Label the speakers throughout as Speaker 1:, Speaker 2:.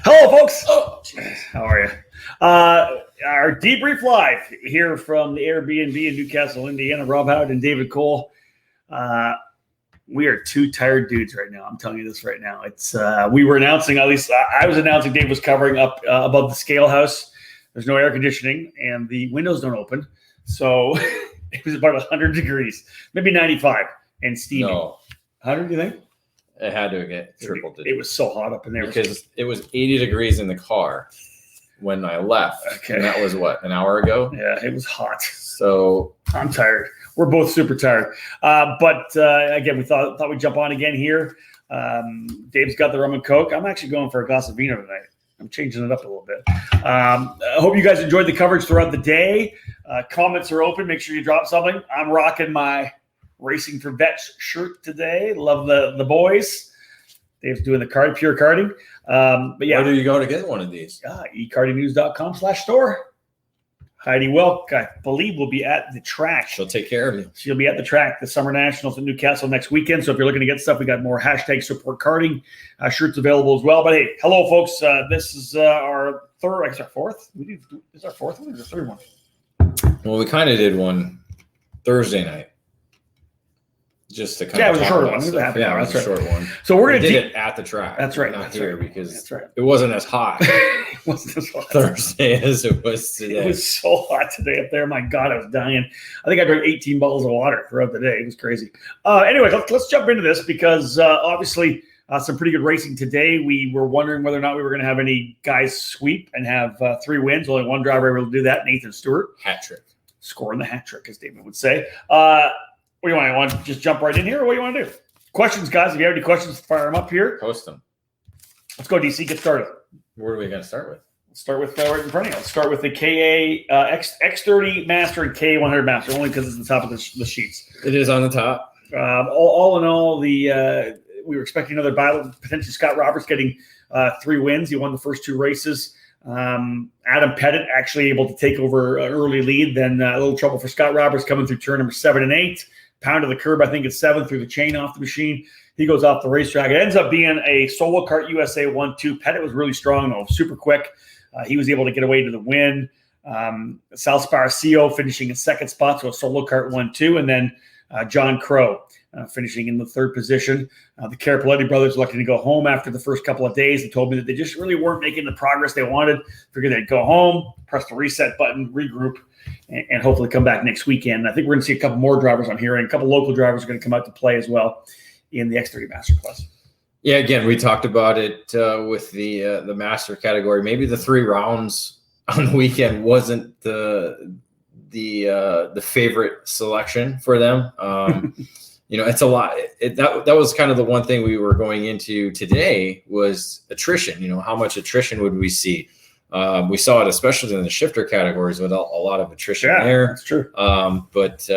Speaker 1: Hello, folks.
Speaker 2: Oh,
Speaker 1: how are you? Our debrief live here from the Airbnb in Newcastle, Indiana. Rob Howard and David Cole. We are two tired dudes right now. I'm telling you this right now. It's we were announcing, at least I was announcing, Dave was covering up above the scale house. There's no air conditioning and the windows don't open. So it was about 100 degrees, maybe 95 and steamy.
Speaker 2: No.
Speaker 1: 100, you think?
Speaker 2: It had to get tripled.
Speaker 1: It was so hot up in there.
Speaker 2: Because it was 80 degrees in the car when I left.
Speaker 1: Okay.
Speaker 2: And that was, what, an hour ago?
Speaker 1: Yeah, it was hot.
Speaker 2: So
Speaker 1: I'm tired. We're both super tired. But again, we thought we'd jump on again here. Dave's got the rum and Coke. I'm actually going for a glass of vino tonight. I'm changing it up a little bit. I hope you guys enjoyed the coverage throughout the day. Comments are open. Make sure you drop something. I'm rocking my Racing for Vets shirt today. Love the boys. Dave's doing the pure carding. But yeah.
Speaker 2: Where do you go to get one of these?
Speaker 1: eCardingnews.com/store. Heidi Welk, I believe, will be at the track.
Speaker 2: She'll take care of you.
Speaker 1: She'll be at the track, the Summer Nationals in Newcastle next weekend. So if you're looking to get stuff, we got more #support carding shirts available as well. But hey, hello, folks. This is our third, I guess our fourth. This is our fourth one or the third one?
Speaker 2: Well, we kind of did one Thursday night. Just to kind
Speaker 1: it
Speaker 2: of
Speaker 1: was a short one. It was a half an hour.
Speaker 2: it was
Speaker 1: That's
Speaker 2: a short one.
Speaker 1: So we're going to
Speaker 2: did it at the track.
Speaker 1: That's right.
Speaker 2: Not
Speaker 1: That's
Speaker 2: here
Speaker 1: right.
Speaker 2: because
Speaker 1: That's right.
Speaker 2: it wasn't as hot
Speaker 1: It wasn't as hot
Speaker 2: Thursday as it was today.
Speaker 1: It was so hot today up there. My God, I was dying. I think I drank 18 bottles of water throughout the day. It was crazy. Anyway, let's jump into this because obviously some pretty good racing today. We were wondering whether or not we were going to have any guys sweep and have 3 wins. Only one driver able to do that, Nathan Stewart.
Speaker 2: Hat trick.
Speaker 1: Scoring the hat trick, as David would say. What do you want? You want to just jump right in here, or what do you want to do? Questions, guys. If you have any questions, fire them up here.
Speaker 2: Post them.
Speaker 1: Let's go, DC. Get started.
Speaker 2: Where are we going to start with?
Speaker 1: Let's start with right in front of you. Let's start with the KA X30 Master and K100 Master, only because it's the top of the sheets.
Speaker 2: It is on the top.
Speaker 1: All in all, we were expecting another battle. Potentially Scott Roberts getting 3 wins. He won the first 2 races. Adam Pettit actually able to take over an early lead. Then a little trouble for Scott Roberts coming through turn number 7 and 8. Pound of the curb, I think it's 7 through the chain off the machine. He goes off the racetrack. It ends up being a solo kart USA 1-2. Pettit was really strong, though, super quick. He was able to get away to the win. Sal Sparcio finishing in second spot, so a solo kart 1-2. And then John Crow finishing in the 3rd position. The Carapoletti brothers looking to go home after the first couple of days. They told me that they just really weren't making the progress they wanted. Figured they'd go home, press the reset button, regroup, and hopefully come back next weekend. I think we're going to see a couple more drivers on here, and a couple local drivers are going to come out to play as well in the X30 Master Class.
Speaker 2: Yeah, again, we talked about it with the Master category. Maybe the 3 rounds on the weekend wasn't the favorite selection for them. It's a lot. That was kind of the one thing we were going into today was attrition. How much attrition would we see? We saw it especially in the shifter categories with a lot of attrition there.
Speaker 1: That's true.
Speaker 2: But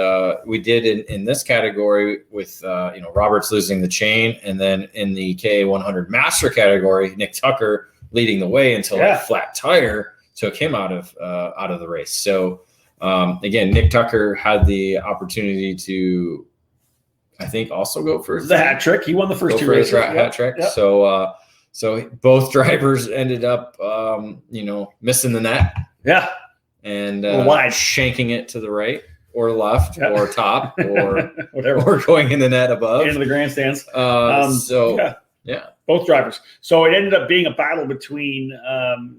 Speaker 2: we did in this category with Roberts losing the chain, and then in the K100 Master category, Nick Tucker leading the way until a flat tire took him out of the race. So again, Nick Tucker had the opportunity to, I think, also go for
Speaker 1: the hat trick. He won the first 2 races.
Speaker 2: Hat trick. Yep. So both drivers ended up, missing the net.
Speaker 1: Yeah.
Speaker 2: And
Speaker 1: wide,
Speaker 2: shanking it to the right or left or top or
Speaker 1: whatever,
Speaker 2: or going in the net above
Speaker 1: into the grandstands.
Speaker 2: Yeah,
Speaker 1: both drivers. So it ended up being a battle between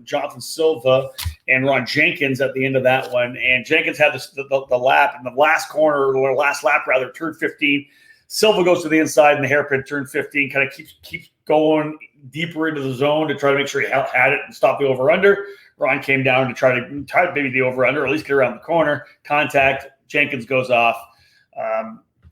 Speaker 1: Jonathan Silva and Ron Jenkins at the end of that one. And Jenkins had the lap in the last corner, or last lap rather, turn 15. Silva goes to the inside in the hairpin, turn 15, kind of keeps going deeper into the zone to try to make sure he had it and stop the over-under. Ron came down to try to maybe the over-under, or at least get around the corner. Contact. Jenkins goes off.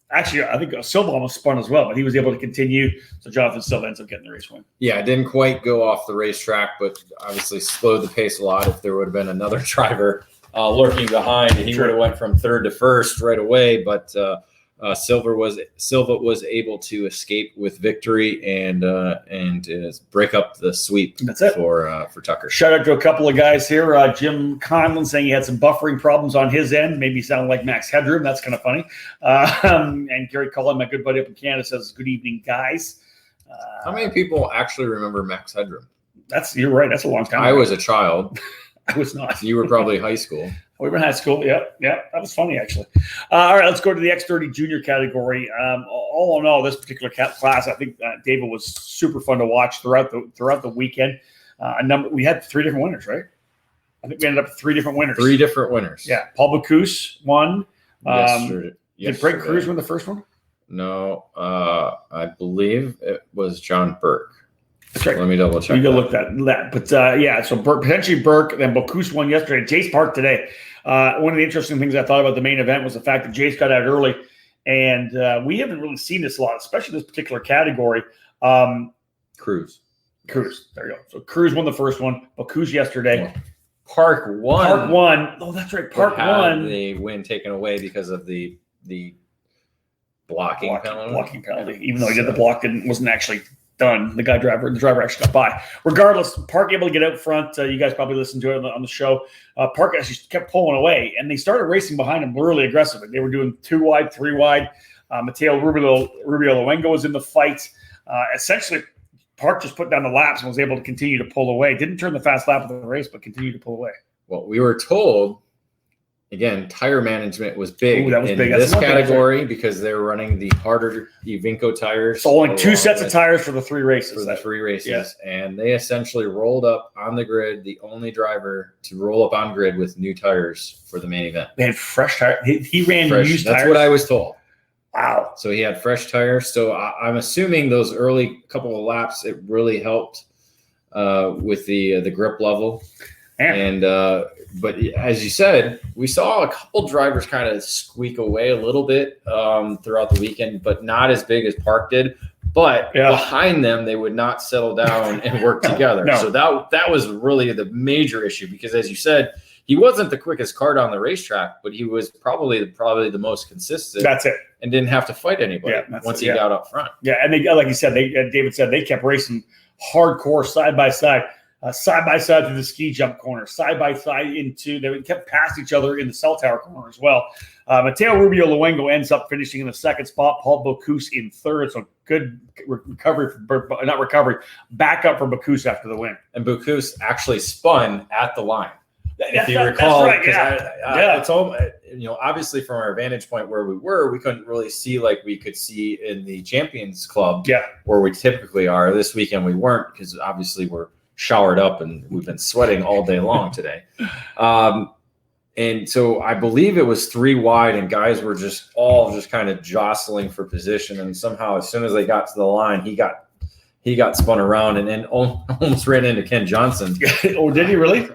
Speaker 1: Actually, I think Silva almost spun as well, but he was able to continue. So Jonathan Silva ends up getting the race win.
Speaker 2: Yeah, it didn't quite go off the racetrack, but obviously slowed the pace a lot. If there would have been another driver lurking behind, he would have went from 3rd to 1st right away. But Silva was able to escape with victory and break up the sweep.
Speaker 1: That's it
Speaker 2: for Tucker.
Speaker 1: Shout out to a couple of guys here. Jim Conlon saying he had some buffering problems on his end, maybe sounded like Max Headroom. That's kind of funny. And Gary Cullen, my good buddy up in Canada, says, "Good evening, guys."
Speaker 2: How many people actually remember Max Headroom?
Speaker 1: You're right. That's a long time.
Speaker 2: I was a child.
Speaker 1: I was not.
Speaker 2: You were probably high school.
Speaker 1: We were in high school. Yeah. That was funny, actually. All right, let's go to the X30 junior category. All in all, this particular class, I think David was super fun to watch throughout the weekend. We had 3 different winners, right? I think we ended up with 3 different winners.
Speaker 2: 3 different winners.
Speaker 1: Yeah. Paul Bocuse won.
Speaker 2: Yesterday.
Speaker 1: Did Brent Cruz win the first one?
Speaker 2: No, I believe it was John Burke.
Speaker 1: That's right.
Speaker 2: Let me double check.
Speaker 1: You can look at that. But so potentially Burke, then Bocuse won yesterday. Jace Park today. One of the interesting things I thought about the main event was the fact that Jace got out early, and we haven't really seen this a lot, especially this particular category.
Speaker 2: Cruz.
Speaker 1: There you go. So Cruz won the first one. Bocuse yesterday.
Speaker 2: Park won.
Speaker 1: Oh, that's right. Park won.
Speaker 2: The win taken away because of the blocking penalty.
Speaker 1: Even though he did the block and wasn't actually done. The driver actually got by. Regardless, Park able to get out front. You guys probably listened to it on the show. Park actually kept pulling away, and they started racing behind him really aggressively. They were doing 2 wide, 3 wide. Mateo Rubio Luengo was in the fight. Essentially, Park just put down the laps and was able to continue to pull away. Didn't turn the fast lap of the race, but continued to pull away.
Speaker 2: Well, we were told, again, tire management was big in
Speaker 1: big.
Speaker 2: This category because they were running the harder Evinco tires.
Speaker 1: So only 2 sets of tires for the 3 races.
Speaker 2: For the 3 races. Yeah. And they essentially rolled up on the grid, the only driver to roll up on grid with new tires for the main event.
Speaker 1: They had fresh tires. He ran used tires.
Speaker 2: That's what I was told.
Speaker 1: Wow.
Speaker 2: So he had fresh tires. So I'm assuming those early couple of laps, it really helped with the grip level. And but as you said, we saw a couple drivers kind of squeak away a little bit throughout the weekend, but not as big as Park did. But behind them, they would not settle down and work together.
Speaker 1: No.
Speaker 2: So that was really the major issue because, as you said, he wasn't the quickest car on the racetrack, but he was probably the most consistent.
Speaker 1: That's it.
Speaker 2: And didn't have to fight anybody once he got up front.
Speaker 1: Yeah, and they, like you said, David said, they kept racing hardcore side by side through the ski jump corner, side by side they kept passing each other in the cell tower corner as well. Mateo Rubio Luengo ends up finishing in the 2nd spot. Paul Bocuse in 3rd. So good back up for Bocuse after the win.
Speaker 2: And Bocuse actually spun at the line. If you recall,
Speaker 1: that's right,
Speaker 2: it's all, obviously from our vantage point where we were, we couldn't really see like we could see in the Champions Club where we typically are. This weekend we weren't because obviously we're showered up and we've been sweating all day long today. And so I believe it was 3 wide and guys were just kind of jostling for position. And somehow as soon as they got to the line, he got spun around and then almost ran into Ken Johnson.
Speaker 1: Oh, did he really?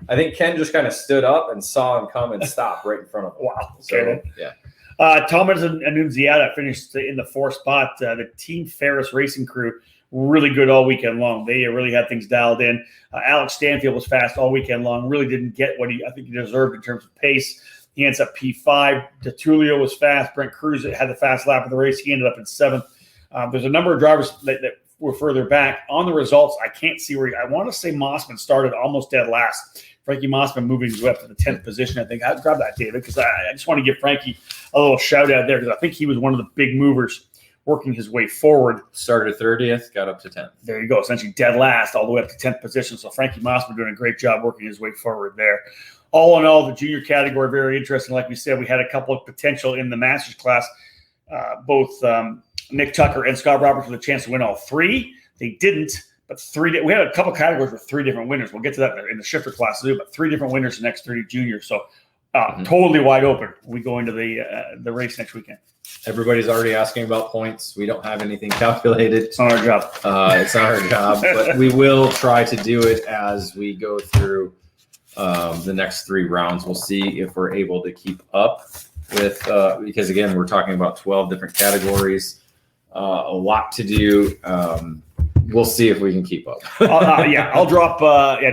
Speaker 2: I think Ken just kind of stood up and saw him come and stop right in front of him.
Speaker 1: Wow. Okay.
Speaker 2: So, yeah.
Speaker 1: Thomas and Annunziata finished in the 4th spot. The Team Ferris racing crew, really good all weekend long. They really had things dialed in. Alex Stanfield was fast all weekend long. Really didn't get what I think he deserved in terms of pace. He ends up P5. DeTulio was fast. Brent Cruz had the fast lap of the race. He ended up in 7th. There's a number of drivers that were further back. On the results, I can't see where I want to say Mossman started almost dead last. Frankie Mossman moving his way up to the 10th position, I think. I'd grab that, David, because I just want to give Frankie a little shout out there because I think he was one of the big movers working his way forward.
Speaker 2: Started 30th, got up to 10th.
Speaker 1: There you go. Essentially dead last all the way up to 10th position. So Frankie Mossman doing a great job working his way forward there. All in all, the junior category, very interesting. Like we said, we had a couple of potential in the Masters class. Both Nick Tucker and Scott Roberts with a chance to win all 3. They didn't. But we had a couple categories with 3 different winners. We'll get to that in the shifter class too. But 3 different winners in the next 30 juniors. So totally wide open. We go into the race next weekend.
Speaker 2: Everybody's already asking about points. We don't have anything calculated.
Speaker 1: It's not our job.
Speaker 2: It's not our job, but we will try to do it as we go through the next 3 rounds. We'll see if we're able to keep up with because again, we're talking about 12 different categories. A lot to do. We'll see if we can keep up.
Speaker 1: I'll drop.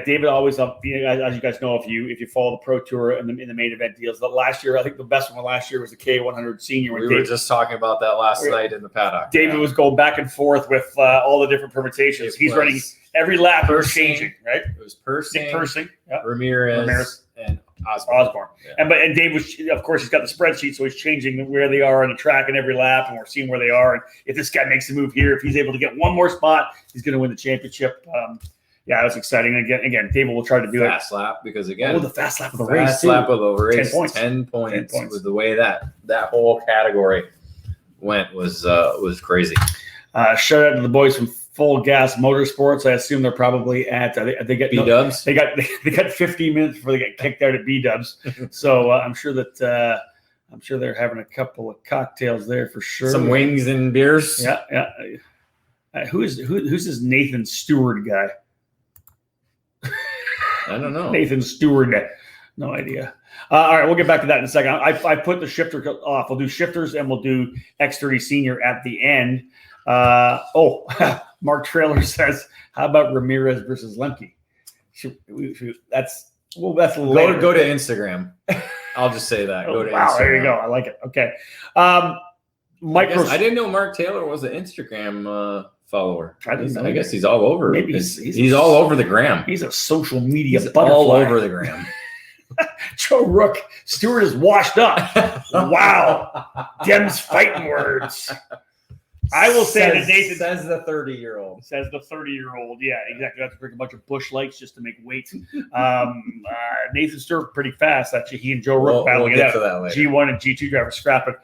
Speaker 1: David always up. As you guys know, if you follow the Pro Tour in the main event deals, last year I think the best one last year was the K100 Senior.
Speaker 2: We were just talking about that last night in the paddock.
Speaker 1: David was going back and forth with all the different permutations. He's running every lap. Changing, right?
Speaker 2: It was Persing,
Speaker 1: Ramirez,
Speaker 2: and
Speaker 1: Osborne.
Speaker 2: Yeah.
Speaker 1: And Dave was, of course, he's got the spreadsheet, so he's changing where they are on the track in every lap, and we're seeing where they are. And if this guy makes a move here, if he's able to get one more spot, he's going to win the championship. Yeah, that's exciting. Again, David will try to do
Speaker 2: fast lap because again,
Speaker 1: the fast lap of the race.
Speaker 2: Fast lap of the race.
Speaker 1: 10 points.
Speaker 2: 10 points. With the way that whole category went was crazy.
Speaker 1: Shout out to the boys from Full Gas Motorsports. I assume they're probably at they get
Speaker 2: B-dubs.
Speaker 1: They got 15 minutes before they get kicked out at B-dubs. So I'm sure they're having a couple of cocktails there for sure.
Speaker 2: Some wings and beers.
Speaker 1: Yeah. Who's this Nathan Stewart guy?
Speaker 2: I don't know.
Speaker 1: Nathan Stewart. No idea. All right, we'll get back to that in a second. I put the shifter off. We'll do shifters and we'll do X30 Senior at the end. Mark Trailer says, how about Ramirez versus Lemke? That's later.
Speaker 2: Go to Instagram. I'll just say that. Go to Instagram.
Speaker 1: There you go. I like it. Okay.
Speaker 2: I didn't know Mark Taylor was an Instagram follower. I guess he's all over.
Speaker 1: Maybe
Speaker 2: he's all over the gram.
Speaker 1: He's a social media
Speaker 2: butterfly. All over the gram.
Speaker 1: Joe Rook, Stewart is washed up. Wow. Dem's fighting words. I will say that Nathan
Speaker 2: says the 30-year-old.
Speaker 1: Says the 30-year-old. Yeah, exactly. I have to bring a bunch of Busch Lights just to make weight. Nathan Stewart pretty fast. Actually, he and Joe Rook battling it out. G1 and G2 drivers scrapping.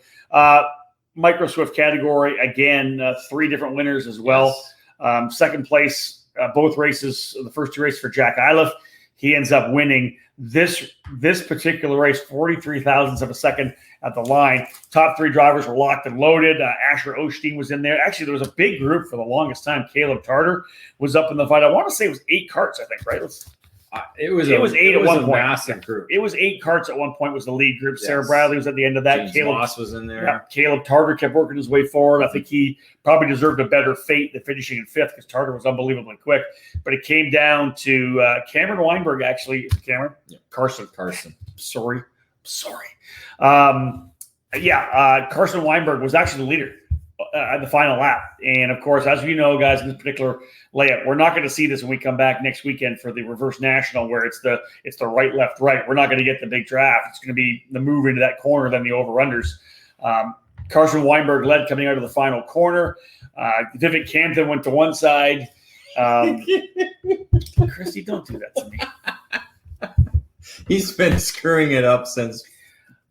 Speaker 1: Micro Swift category again. 3 different winners as well. Yes. Second place, both races. The first 2 races for Jack Iliff. He ends up winning this particular race, 43 thousandths of a second at the line. Top 3 drivers were locked and loaded. Asher Osteen was in there. Actually, there was a big group for the longest time. Caleb Tartar was up in the fight. I want to say it was 8 carts, I think, right? It was 8 at one point.
Speaker 2: Massive group.
Speaker 1: It was 8 carts at one point was the lead group. Yes. Sarah Bradley was at the end of that.
Speaker 2: James Moss was in there.
Speaker 1: Yeah, Caleb Tartar kept working his way forward. I think he probably deserved a better fate than finishing in 5th because Tartar was unbelievably quick. But it came down to Cameron Weinberg, actually. Cameron?
Speaker 2: Yeah.
Speaker 1: Carson. Sorry. Carson Weinberg was actually the leader at the final lap. And, of course, as you know, guys, in this particular layout, we're not going to see this when we come back next weekend for the reverse national where it's the right, left, right. We're not going to get the big draft. It's going to be the move into that corner, then the over-unders. Carson Weinberg led coming out of the final corner. Vivek Campton went to one side. Christy, don't do that to me.
Speaker 2: He's been screwing it up since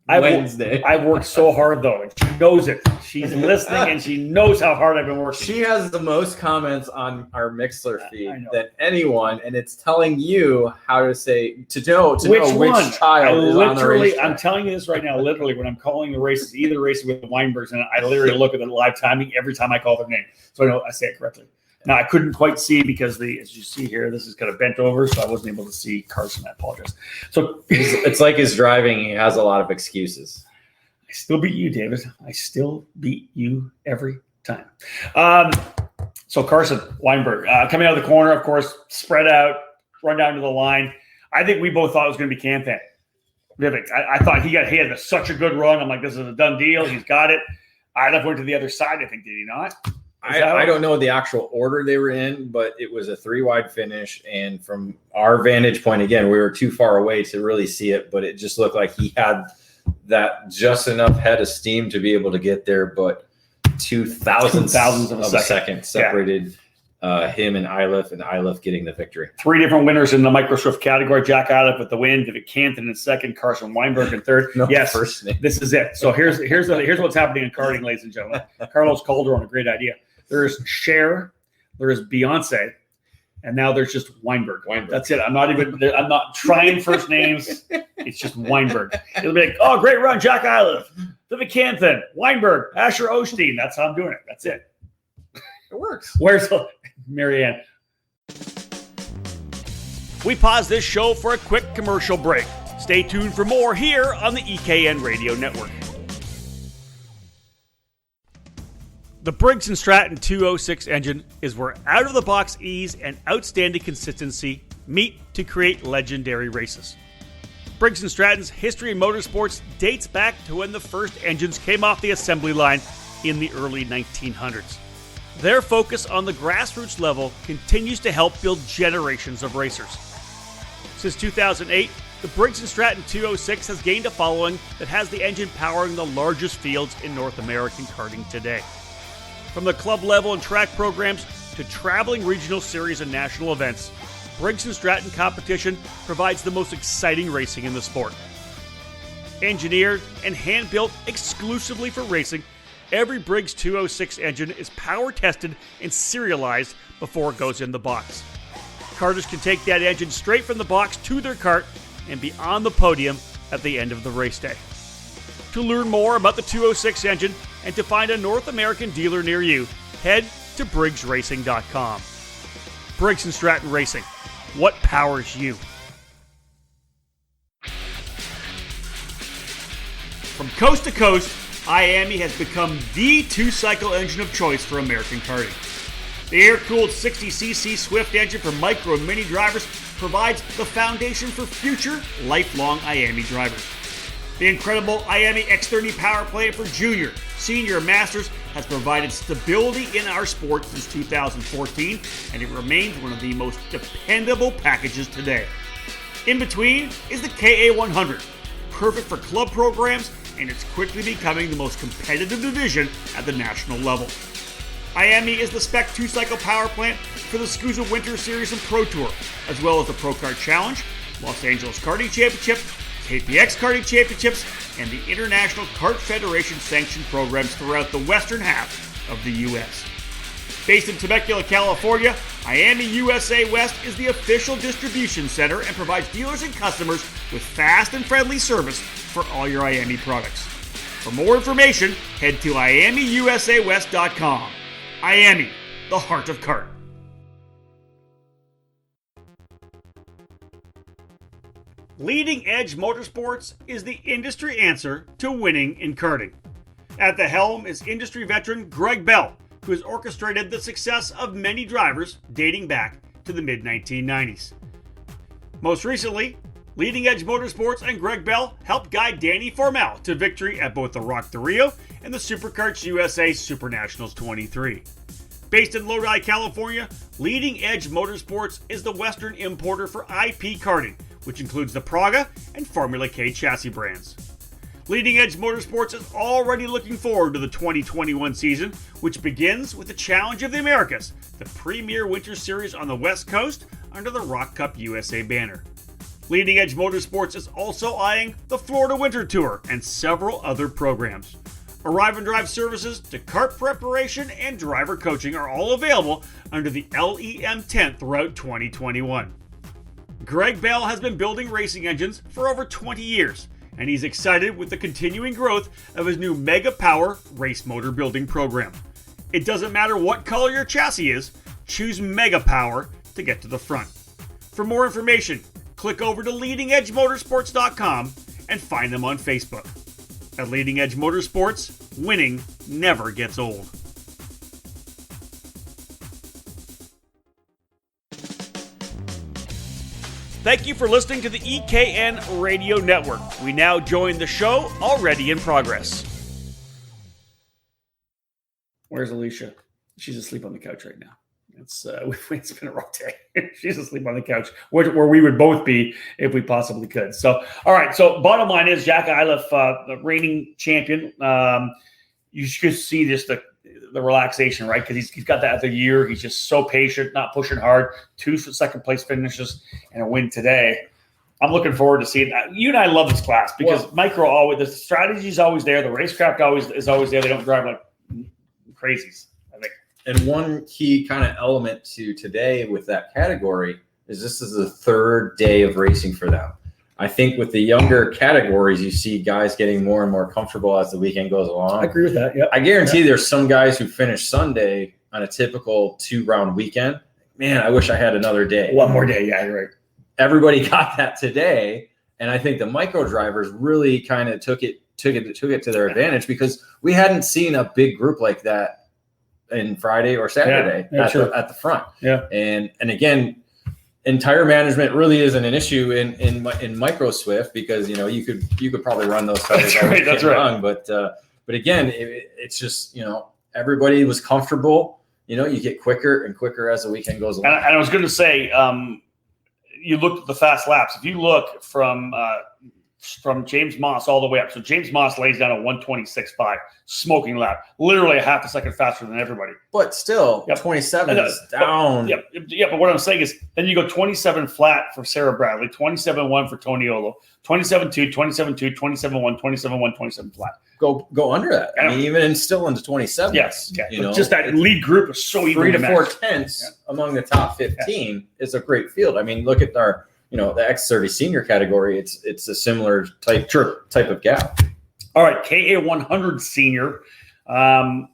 Speaker 2: Wednesday.
Speaker 1: I worked so hard, though, and she knows it. She's listening, and she knows how hard I've been working.
Speaker 2: She has the most comments on our Mixler feed than anyone, and it's telling you how to say to know which child is on the racetrack.
Speaker 1: I'm telling you this right now. Literally, when I'm calling the races, either races with the Weinbergs, and I literally look at the live timing every time I call their name, so I know I say it correctly. Now, I couldn't quite see because as you see here, this is kind of bent over, so I wasn't able to see Carson. I apologize. So
Speaker 2: it's like his driving. He has a lot of excuses.
Speaker 1: I still beat you, David. I still beat you every time. So Carson Weinberg coming out of the corner, of course, spread out, run down to the line. I think we both thought it was going to be Campan. Vivek. I thought he had such a good run. I'm like, this is a done deal. He's got it. Iliff went to the other side, I think, did he not?
Speaker 2: I don't know the actual order they were in, but it was a 3-wide finish. And from our vantage point, again, we were too far away to really see it, but it just looked like he had that just enough head of steam to be able to get there. But 2 thousandths of a second separated him and Iliff getting the victory.
Speaker 1: 3 different winners in the Micro Swift category. Jack Iliff with the win, Vivek Campton in second, Carson Weinberg in third.
Speaker 2: First name.
Speaker 1: This is it. So here's what's happening in karting, ladies and gentlemen. Carlos Calderon, a great idea. There's Cher, there's Beyonce, and now there's just Weinberg. That's it. I'm not trying first names. It's just Weinberg. It'll be like, oh, great run, Jack Iliff, Vivek Campton, Weinberg, Asher Osteen. That's how I'm doing it. That's it.
Speaker 2: It works.
Speaker 1: Where's Marianne? We pause this show for a quick commercial break. Stay tuned for more here on the EKN Radio Network. The Briggs & Stratton 206 engine is where out-of-the-box ease and outstanding consistency meet to create legendary races. Briggs & Stratton's history in motorsports dates back to when the first engines came off the assembly line in the early 1900s. Their focus on the grassroots level continues to help build generations of racers. Since 2008,
Speaker 3: The Briggs & Stratton 206 has gained a following that has the engine powering the largest fields in North American karting today. From the club level and track programs to traveling regional series and national events, Briggs & Stratton competition provides the most exciting racing in the sport. Engineered and hand-built exclusively for racing, every Briggs 206 engine is power tested and serialized before it goes in the box. Karters can take that engine straight from the box to their kart and be on the podium at the end of the race day. To learn more about the 206 engine and to find a North American dealer near you, head to briggsracing.com. Briggs & Stratton Racing. What powers you? From coast to coast, IAME has become the two-cycle engine of choice for American karting. The air-cooled 60cc Swift engine for micro and mini drivers provides the foundation for future, lifelong IAME drivers. The incredible IAME X30 power plant for junior, senior, and masters has provided stability in our sport since 2014, and it remains one of the most dependable packages today. In between is the KA100, perfect for club programs, and it's quickly becoming the most competitive division at the national level. IAME is the spec two-cycle power plant for the SKUSA Winter Series and Pro Tour, as well as the Pro Kart Challenge, Los Angeles Karting Championship, KPX Karting Championships, and the International Kart Federation sanctioned programs throughout the western half of the U.S. Based in Temecula, California, IAME USA West is the official distribution center and provides dealers and customers with fast and friendly service for all your IAME products. For more information, head to IAMEUSAWest.com. IAME, the heart of kart. Leading Edge Motorsports is the industry answer to winning in karting. At the helm is industry veteran Greg Bell, who has orchestrated the success of many drivers dating back to the mid-1990s. Most recently, Leading Edge Motorsports and Greg Bell helped guide Danny Formel to victory at both the Rock the Rio and the Superkarts USA Super Nationals 23. Based in Lodi, California, Leading Edge Motorsports is the Western importer for IP karting, which includes the Praga and Formula K chassis brands. Leading Edge Motorsports is already looking forward to the 2021 season, which begins with the Challenge of the Americas, the premier winter series on the West Coast under the Rock Cup USA banner. Leading Edge Motorsports is also eyeing the Florida Winter Tour and several other programs. Arrive and drive services to kart preparation and driver coaching are all available under the LEM tent throughout 2021. Greg Bell has been building racing engines for over 20 years, and he's excited with the continuing growth of his new Mega Power race motor building program. It doesn't matter what color your chassis is, choose Mega Power to get to the front. For more information, click over to leadingedgemotorsports.com and find them on Facebook. At Leading Edge Motorsports, winning never gets old. Thank you for listening to the EKN Radio Network. We now join the show already in progress.
Speaker 1: Where's Alicia? She's asleep on the couch right now. It's been a rough day. She's asleep on the couch, where we would both be if we possibly could. So, all right. So, bottom line is Jack Iliff, the reigning champion. You should see just the relaxation, right? Because he's got that other year. He's just so patient, not pushing hard. 2 second place finishes and a win today. I'm looking forward to seeing that. You and I love this class because micro always, the strategy is always there. The racecraft is always there. They don't drive like crazies, I think.
Speaker 2: And one key kind of element to today with that category is this is the third day of racing for them. I think with the younger categories, you see guys getting more and more comfortable as the weekend goes along.
Speaker 1: I agree with that. Yeah,
Speaker 2: I guarantee there's some guys who finish Sunday on a typical 2-round weekend. Man, I wish I had another day.
Speaker 1: One more day. Yeah, you're right.
Speaker 2: Everybody got that today, and I think the micro drivers really kind of took it to their advantage because we hadn't seen a big group like that in Friday or Saturday at the front. Yeah, and again. Entire management really isn't an issue in micro Swift because you could probably run those tires
Speaker 1: that's right.
Speaker 2: wrong, but again it's just everybody was comfortable. You get quicker and quicker as the weekend goes along.
Speaker 1: And I was going to say you looked at the fast laps. If you look from James Moss all the way up, so James Moss lays down a 1:26.5, smoking lap, literally a half a second faster than everybody.
Speaker 2: But still, 27 is down.
Speaker 1: But what I'm saying is, then you go 27 flat for Sarah Bradley, 27.1 for Toniolo, 27.2, 27.2, 27.1, 27.1, 27 flat.
Speaker 2: Go under that. I mean, even still into 27.
Speaker 1: Yes, just that lead group is so even
Speaker 2: 3 to 4 tenths among the top 15 is a great field. I mean, look at our, the X30 senior category. It's a similar type of gap.
Speaker 1: All right, KA 100 senior. I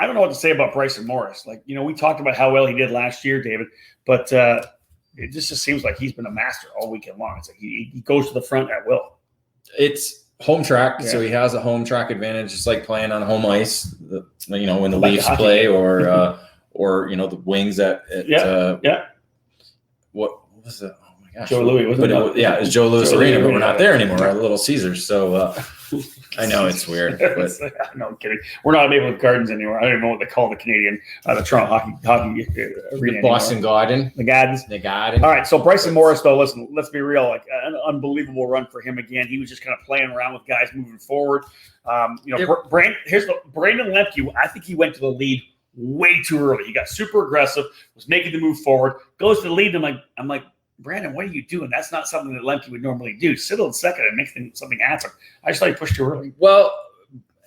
Speaker 1: don't know what to say about Bryson Morris. We talked about how well he did last year, David, but it just seems like he's been a master all weekend long. It's like he goes to the front at will.
Speaker 2: It's home track, so he has a home track advantage, just like playing on home ice. When the Leafs play, or the Wings at what was it? Oh my gosh,
Speaker 1: Joe Louis.
Speaker 2: It's Joe Louis Arena, but we're not there anymore. Our Little Caesars. So I know it's weird. But
Speaker 1: no, I'm kidding. We're not Maple Leaf Gardens anymore. I don't even know what they call the Canadian, the Toronto hockey arena.
Speaker 2: The Boston Garden.
Speaker 1: The Gardens.
Speaker 2: The Garden.
Speaker 1: All right. So Bryson Morris, though, listen, let's be real. An unbelievable run for him again. He was just kind of playing around with guys moving forward. Brandon Lemke, I think he went to the lead way too early. He got super aggressive, was making the move forward, goes to the lead, and I'm like, Brandon, what are you doing? That's not something that Lemke would normally do. Settle in second and make something happen. I just thought he pushed too early.
Speaker 2: Well,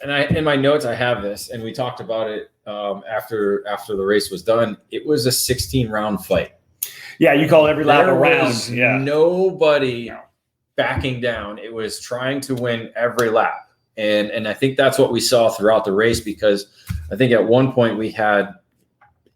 Speaker 2: and in my notes I have this, and we talked about it after the race was done. It was a 16-round fight.
Speaker 1: Yeah, you call every lap a round.
Speaker 2: Nobody backing down. It was trying to win every lap. And I think that's what we saw throughout the race, because I think at one point we had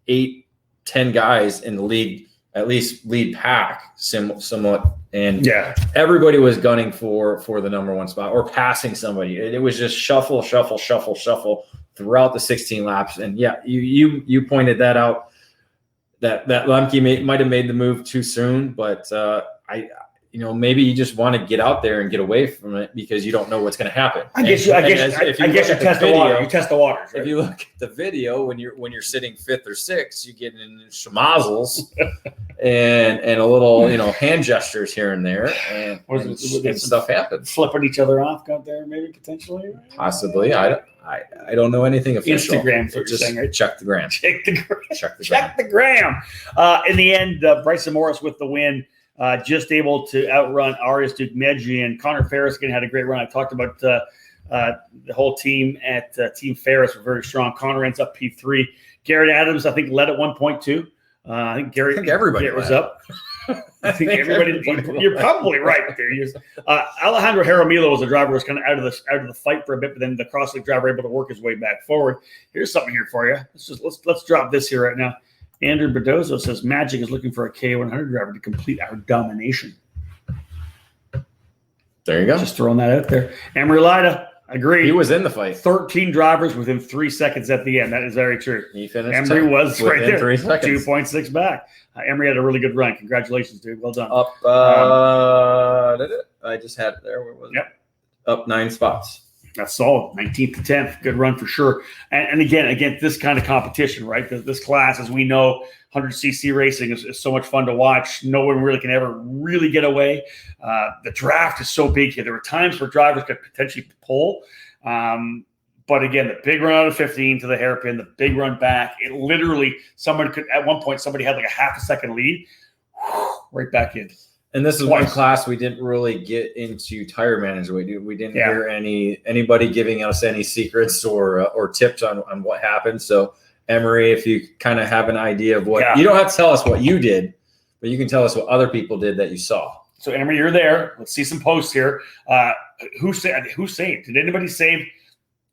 Speaker 2: 8-10 guys in the league, at least lead pack somewhat. And everybody was gunning for the number one spot or passing somebody. It was just shuffle throughout the 16 laps. And you pointed that out, that Lemke might have made the move too soon, but maybe you just want to get out there and get away from it because you don't know what's going to happen.
Speaker 1: I guess you test the water. You test the waters. Right?
Speaker 2: If you look at the video, when you're sitting fifth or sixth, you get in schmozzles and a little hand gestures here and there, and stuff happens.
Speaker 1: Flipping each other off out there, maybe potentially. Right?
Speaker 2: Possibly. I don't know anything official.
Speaker 1: Instagram,
Speaker 2: so just check the gram.
Speaker 1: Check the gram. In the end, Bryson Morris with the win. Just able to outrun Arias Dugmedji, and Connor Ferris again had a great run. I talked about the whole team at Team Ferris were very strong. Connor ends up P3. Garrett Adams, I think, led at 1.2. I think everybody was up. I think everybody. You're probably right there. Alejandro Jaramillo was a driver who was kind of out of the fight for a bit, but then the cross-league driver able to work his way back forward. Here's something here for you. Let's drop this here right now. Andrew Berdozo says Magic is looking for a K100 driver to complete our domination.
Speaker 2: There you go.
Speaker 1: Just throwing that out there. Emery Lida, agreed.
Speaker 2: He was in the fight.
Speaker 1: 13 drivers within 3 seconds at the end. That is very true.
Speaker 2: He finished.
Speaker 1: Emery was right there.
Speaker 2: 3 seconds.
Speaker 1: 2.6 back. Emery had a really good run. Congratulations, dude. Well done.
Speaker 2: Up. I just had it there. Where was it?
Speaker 1: Yep.
Speaker 2: Up 9 spots.
Speaker 1: That's solid. 19th to 10th. Good run for sure. And again, this kind of competition, right? This class, as we know, 100cc racing is so much fun to watch. No one really can ever really get away. The draft is so big here. There were times where drivers could potentially pull. But again, the big run out of 15 to the hairpin, the big run back, it literally, at one point, somebody had like a half a second lead, right back in.
Speaker 2: And this is one class we didn't really get into tire management. We didn't hear anybody giving us any secrets or tips on what happened. So, Emery, if you kind of have an idea of what you don't have to tell us what you did, but you can tell us what other people did that you saw.
Speaker 1: So, Emery, you're there. Let's see some posts here. Who saved? Did anybody save?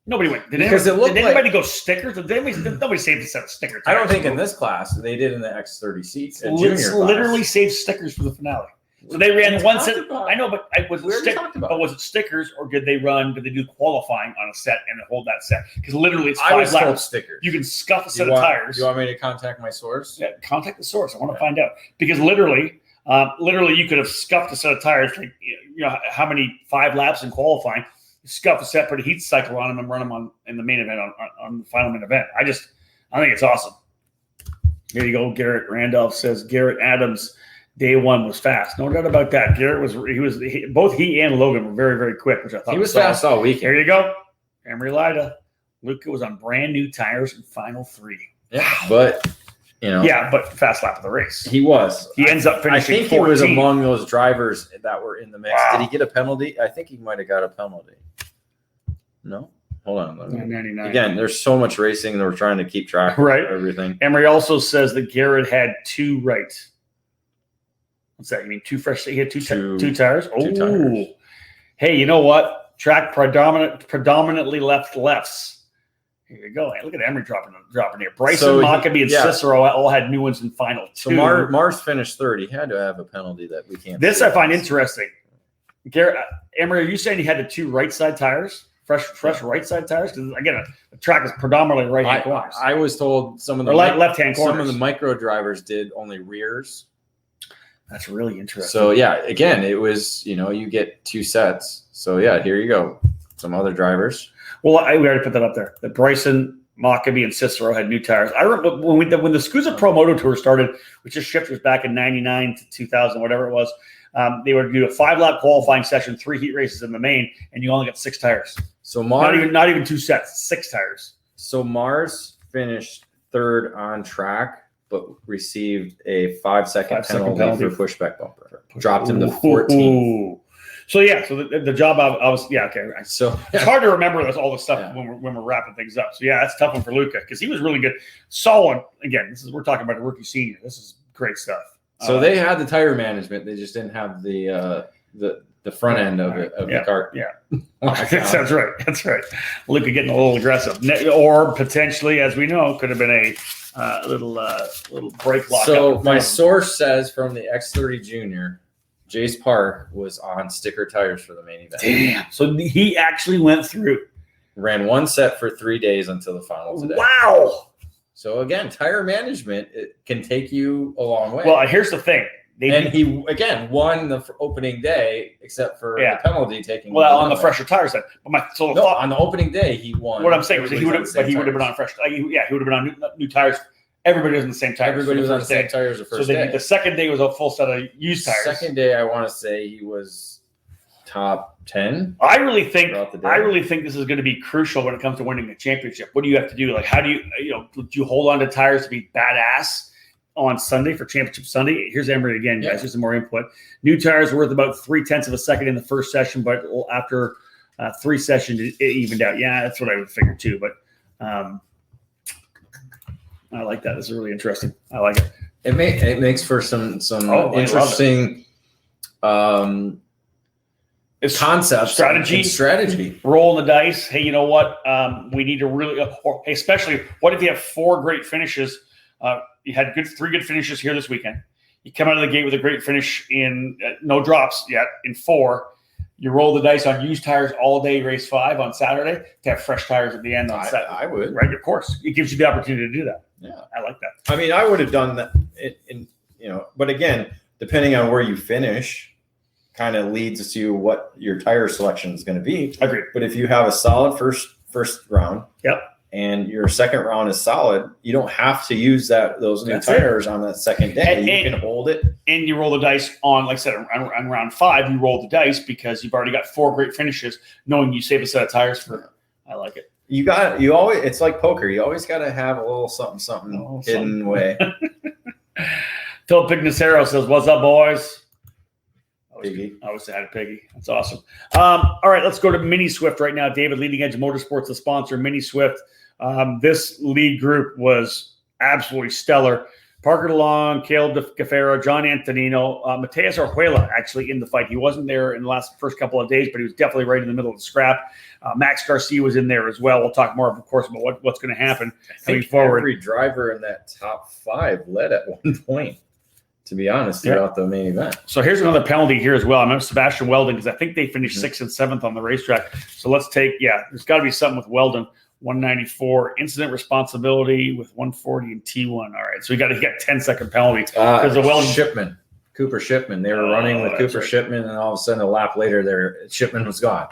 Speaker 1: Nobody went. Did anybody go stickers? Nobody saved a set of stickers.
Speaker 2: I don't think in this class. They did in the X30 seats.
Speaker 1: Literally saved stickers for the finale. So they ran one set. I know, but was it stickers, or did they do qualifying on a set and hold that set? Because literally it's 5 laps.
Speaker 2: Stickers.
Speaker 1: You can scuff a set of tires.
Speaker 2: You want me to contact my source?
Speaker 1: Yeah, contact the source. I want to find out. Because literally you could have scuffed a set of tires. Like, how many 5 laps in qualifying? Scuff a set, put a heat cycle on them, and run them in the main event on the final main event. I think it's awesome. Here you go. Garrett Randolph says Garrett Adams day one was fast. No doubt about that. Garrett both he and Logan were very, very quick, which I thought
Speaker 2: he was fast all weekend.
Speaker 1: Here you go. Emery Lida. Luca was on brand new tires in final 3.
Speaker 2: Yeah, but
Speaker 1: but fast lap of the race.
Speaker 2: He was.
Speaker 1: He ends up finishing.
Speaker 2: I think
Speaker 1: 14.
Speaker 2: he was among those drivers that were in the mix.
Speaker 1: Wow.
Speaker 2: Did he get a penalty? I think he might have got a penalty. No? Hold on.
Speaker 1: 99.
Speaker 2: Again, there's so much racing and we're trying to keep track of everything.
Speaker 1: Emery also says that Garrett had 2 right. What's that? You mean 2 fresh? He had two tires? Oh.
Speaker 2: 2 tires.
Speaker 1: Hey, you know what? Track predominantly lefts. Here you go. Hey, look at Emery dropping here. Bryson, Mockabee, and Cicero all had new ones in final 2.
Speaker 2: So Mars finished 3rd. He had to have a penalty that we can't.
Speaker 1: This I find interesting. Garrett, Emery, are you saying he had the 2 right side tires? Fresh right side tires? Because again, the track is predominantly right hand corners.
Speaker 2: I was told some of the
Speaker 1: left hand corners.
Speaker 2: Some of the micro drivers did only rears.
Speaker 1: That's really interesting.
Speaker 2: So again, it was you get 2 sets. So here you go. Some other drivers.
Speaker 1: Well, we already put that up there. That Bryson, Mockabee, and Cicero had new tires. I remember when the SKUSA Pro Moto Tour started, which just shifters back in '99 to 2000, whatever it was. They would do a 5-lap qualifying session, 3 heat races in the main, and you only got 6 tires.
Speaker 2: So
Speaker 1: not even 2 sets, 6 tires.
Speaker 2: So Mars finished 3rd on track, but received a 5-second penalty for pushback bumper. Dropped him to 14.
Speaker 1: So the job I was okay.
Speaker 2: So
Speaker 1: it's hard to remember all this stuff when we're wrapping things up. So that's a tough one for Luca because he was really good, solid. Again, we're talking about a rookie senior. This is great stuff.
Speaker 2: So they had the tire management. They just didn't have the front end of the cart.
Speaker 1: Yeah, that's right. That's right. Luca getting a little aggressive, or potentially, as we know, could have been a little brake lock.
Speaker 2: So my source says from the X30 Junior. Jace Park was on sticker tires for the main event.
Speaker 1: Damn. So he actually went through.
Speaker 2: Ran 1 set for 3 days until the final today.
Speaker 1: Wow.
Speaker 2: So again, tire management can take you a long way.
Speaker 1: Well, here's the thing.
Speaker 2: He again won the opening day, except for the penalty taking.
Speaker 1: Well, on the fresher tires then.
Speaker 2: On the opening day he won.
Speaker 1: What I'm saying was he would have been on fresh. He would have been on new tires. Everybody was on the same tires.
Speaker 2: Everybody was on the same tires the first day.
Speaker 1: The second day was a full set of used tires.
Speaker 2: Second day, I want to say he was top 10.
Speaker 1: I really think this is going to be crucial when it comes to winning the championship. What do you have to do? Like, how do do you hold on to tires to be badass on Sunday for Championship Sunday? Here's Emery again, guys. Here's some more input. New tires worth about 0.3 of a second in the first session, but after 3 sessions, it evened out. Yeah, that's what I would figure too. But I like that. This is really interesting. I like it.
Speaker 2: It makes for some interesting concepts, strategy.
Speaker 1: Rolling the dice. Hey, you know what? We need to really, especially what if you have 4 great finishes? You had 3 good finishes here this weekend. You come out of the gate with a great finish in no drops yet in 4. You roll the dice on used tires all day, race 5 on Saturday to have fresh tires at the end on Saturday. I
Speaker 2: would.
Speaker 1: Right, of course. It gives you the opportunity to do that.
Speaker 2: Yeah.
Speaker 1: I like that.
Speaker 2: I mean, I would have done that but again, depending on where you finish kind of leads to what your tire selection is going to be.
Speaker 1: Agreed.
Speaker 2: But if you have a solid first round, and your second round is solid, you don't have to use those new tires on that second day. You can hold it. And
Speaker 1: you roll the dice on, like I said, on round 5, you roll the dice because you've already got 4 great finishes, knowing you save a set of tires for. I like it.
Speaker 2: You always, it's like poker. You always got to have a little something hidden away.
Speaker 1: Phil Pignacero says, "What's up, boys?"
Speaker 2: Piggy.
Speaker 1: I always had a Piggy. That's awesome. All right, let's go to Mini Swift right now. David, Leading Edge Motorsports, the sponsor, Mini Swift. This lead group was absolutely stellar. Parker DeLong, Caleb DeFaro, John Antonino, Mateus Orjuela actually in the fight. He wasn't there in the first couple of days, but he was definitely right in the middle of the scrap. Max Garcia was in there as well. We'll talk more, of course, about what's going to happen coming forward.
Speaker 2: Every driver in that top 5 led at one point, to be honest, throughout the main event.
Speaker 1: So here's another penalty here as well. I remember Sebastian Weldon, because I think they finished 6th and 7th on the racetrack. So let's take, there's got to be something with Weldon. 194 incident responsibility with 140 and T1. All right, so we got 10-second penalty because the Weldon
Speaker 2: Cooper Shipman. They were running with Cooper Shipman, and all of a sudden, a lap later, Shipman was gone.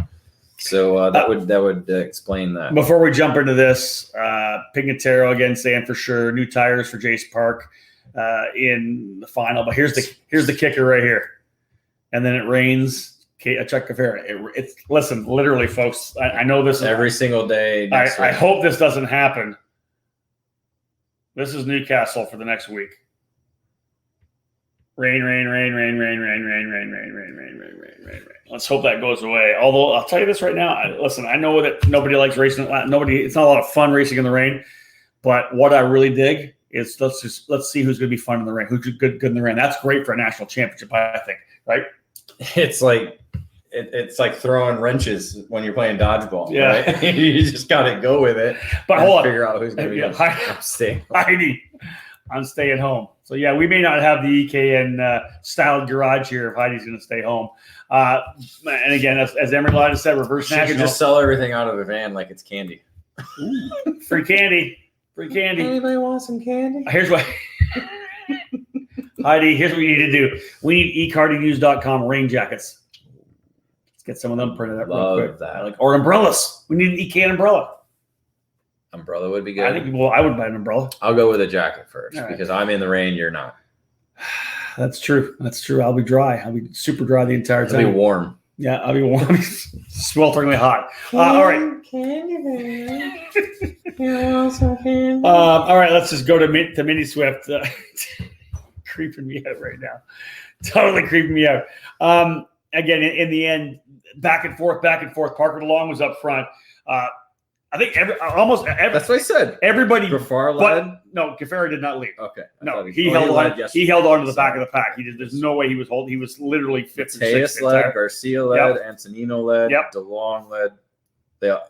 Speaker 2: So that would explain that.
Speaker 1: Before we jump into this, Pignataro again saying for sure new tires for Jace Park. in the final. But here's the kicker right here. And then it rains. Chuck Cafera. Listen, literally, folks. I know this
Speaker 2: every single day.
Speaker 1: I hope this doesn't happen. This is Newcastle for the next week. Rain. Let's hope that goes away. Although I'll tell you this right now. I know that nobody likes racing. It's not a lot of fun racing in the rain. But what I really dig is let's see who's going to be fun in the rain. Who's good in the rain. That's great for a national championship, I think. Right?
Speaker 2: It's like throwing wrenches when you're playing dodgeball.
Speaker 1: Yeah,
Speaker 2: right? You just got to go with it.
Speaker 1: But hold on,
Speaker 2: figure out who's going to be.
Speaker 1: Heidi, I'm staying home. So yeah, we may not have the EKN styled garage here if Heidi's going to stay home. And again, as Emery Lyon said, reverse national.
Speaker 2: You should just sell everything out of the van like it's candy.
Speaker 1: Ooh, free candy.
Speaker 2: Anybody want some candy?
Speaker 1: Here's what. Heidi, here's what we need to do. We need ekartingnews.com rain jackets. Let's get some of them printed up real quick.
Speaker 2: That.
Speaker 1: Or umbrellas. We need an EKN umbrella.
Speaker 2: Umbrella would be good.
Speaker 1: I think I would buy an umbrella.
Speaker 2: I'll go with a jacket first
Speaker 1: right.
Speaker 2: because I'm in the rain. You're not.
Speaker 1: That's true. I'll be dry. I'll be super dry the entire time.
Speaker 2: I'll be warm.
Speaker 1: Yeah, I'll be warm. Swelteringly hot. All right. All right, let's just go to Mini Swift. Creeping me out right now. Totally creeping me out. Again, in the end, back and forth. Parker DeLong was up front. I think almost every.
Speaker 2: That's what I said.
Speaker 1: Everybody.
Speaker 2: Gafar led?
Speaker 1: No, Gafara did not lead.
Speaker 2: Okay.
Speaker 1: No, he held on. He held on to the back of the pack. There's no way he was holding. He was literally fifth.
Speaker 2: Mateus led. Garcia led. Antonino led. DeLong led.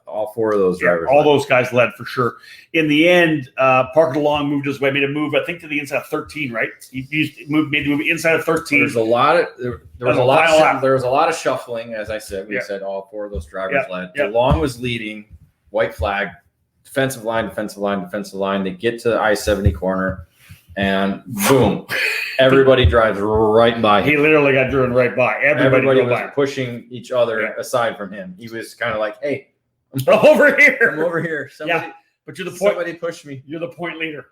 Speaker 2: All four of those drivers.
Speaker 1: All those guys led for sure. In the end, Parker DeLong moved his way, made a move, I think, to the inside of 13, right? Made the move inside of 13.
Speaker 2: There was a lot of shuffling, as I said. We said all four of those drivers led. DeLong was leading, white flag, defensive line. They get to the I-70 corner, and boom, everybody drives right by him.
Speaker 1: He literally got driven right by. Everybody
Speaker 2: was pushing each other aside from him. He was kind of like, hey,
Speaker 1: I'm over here.
Speaker 2: I'm over here.
Speaker 1: But
Speaker 2: somebody pushed me.
Speaker 1: You're the point leader.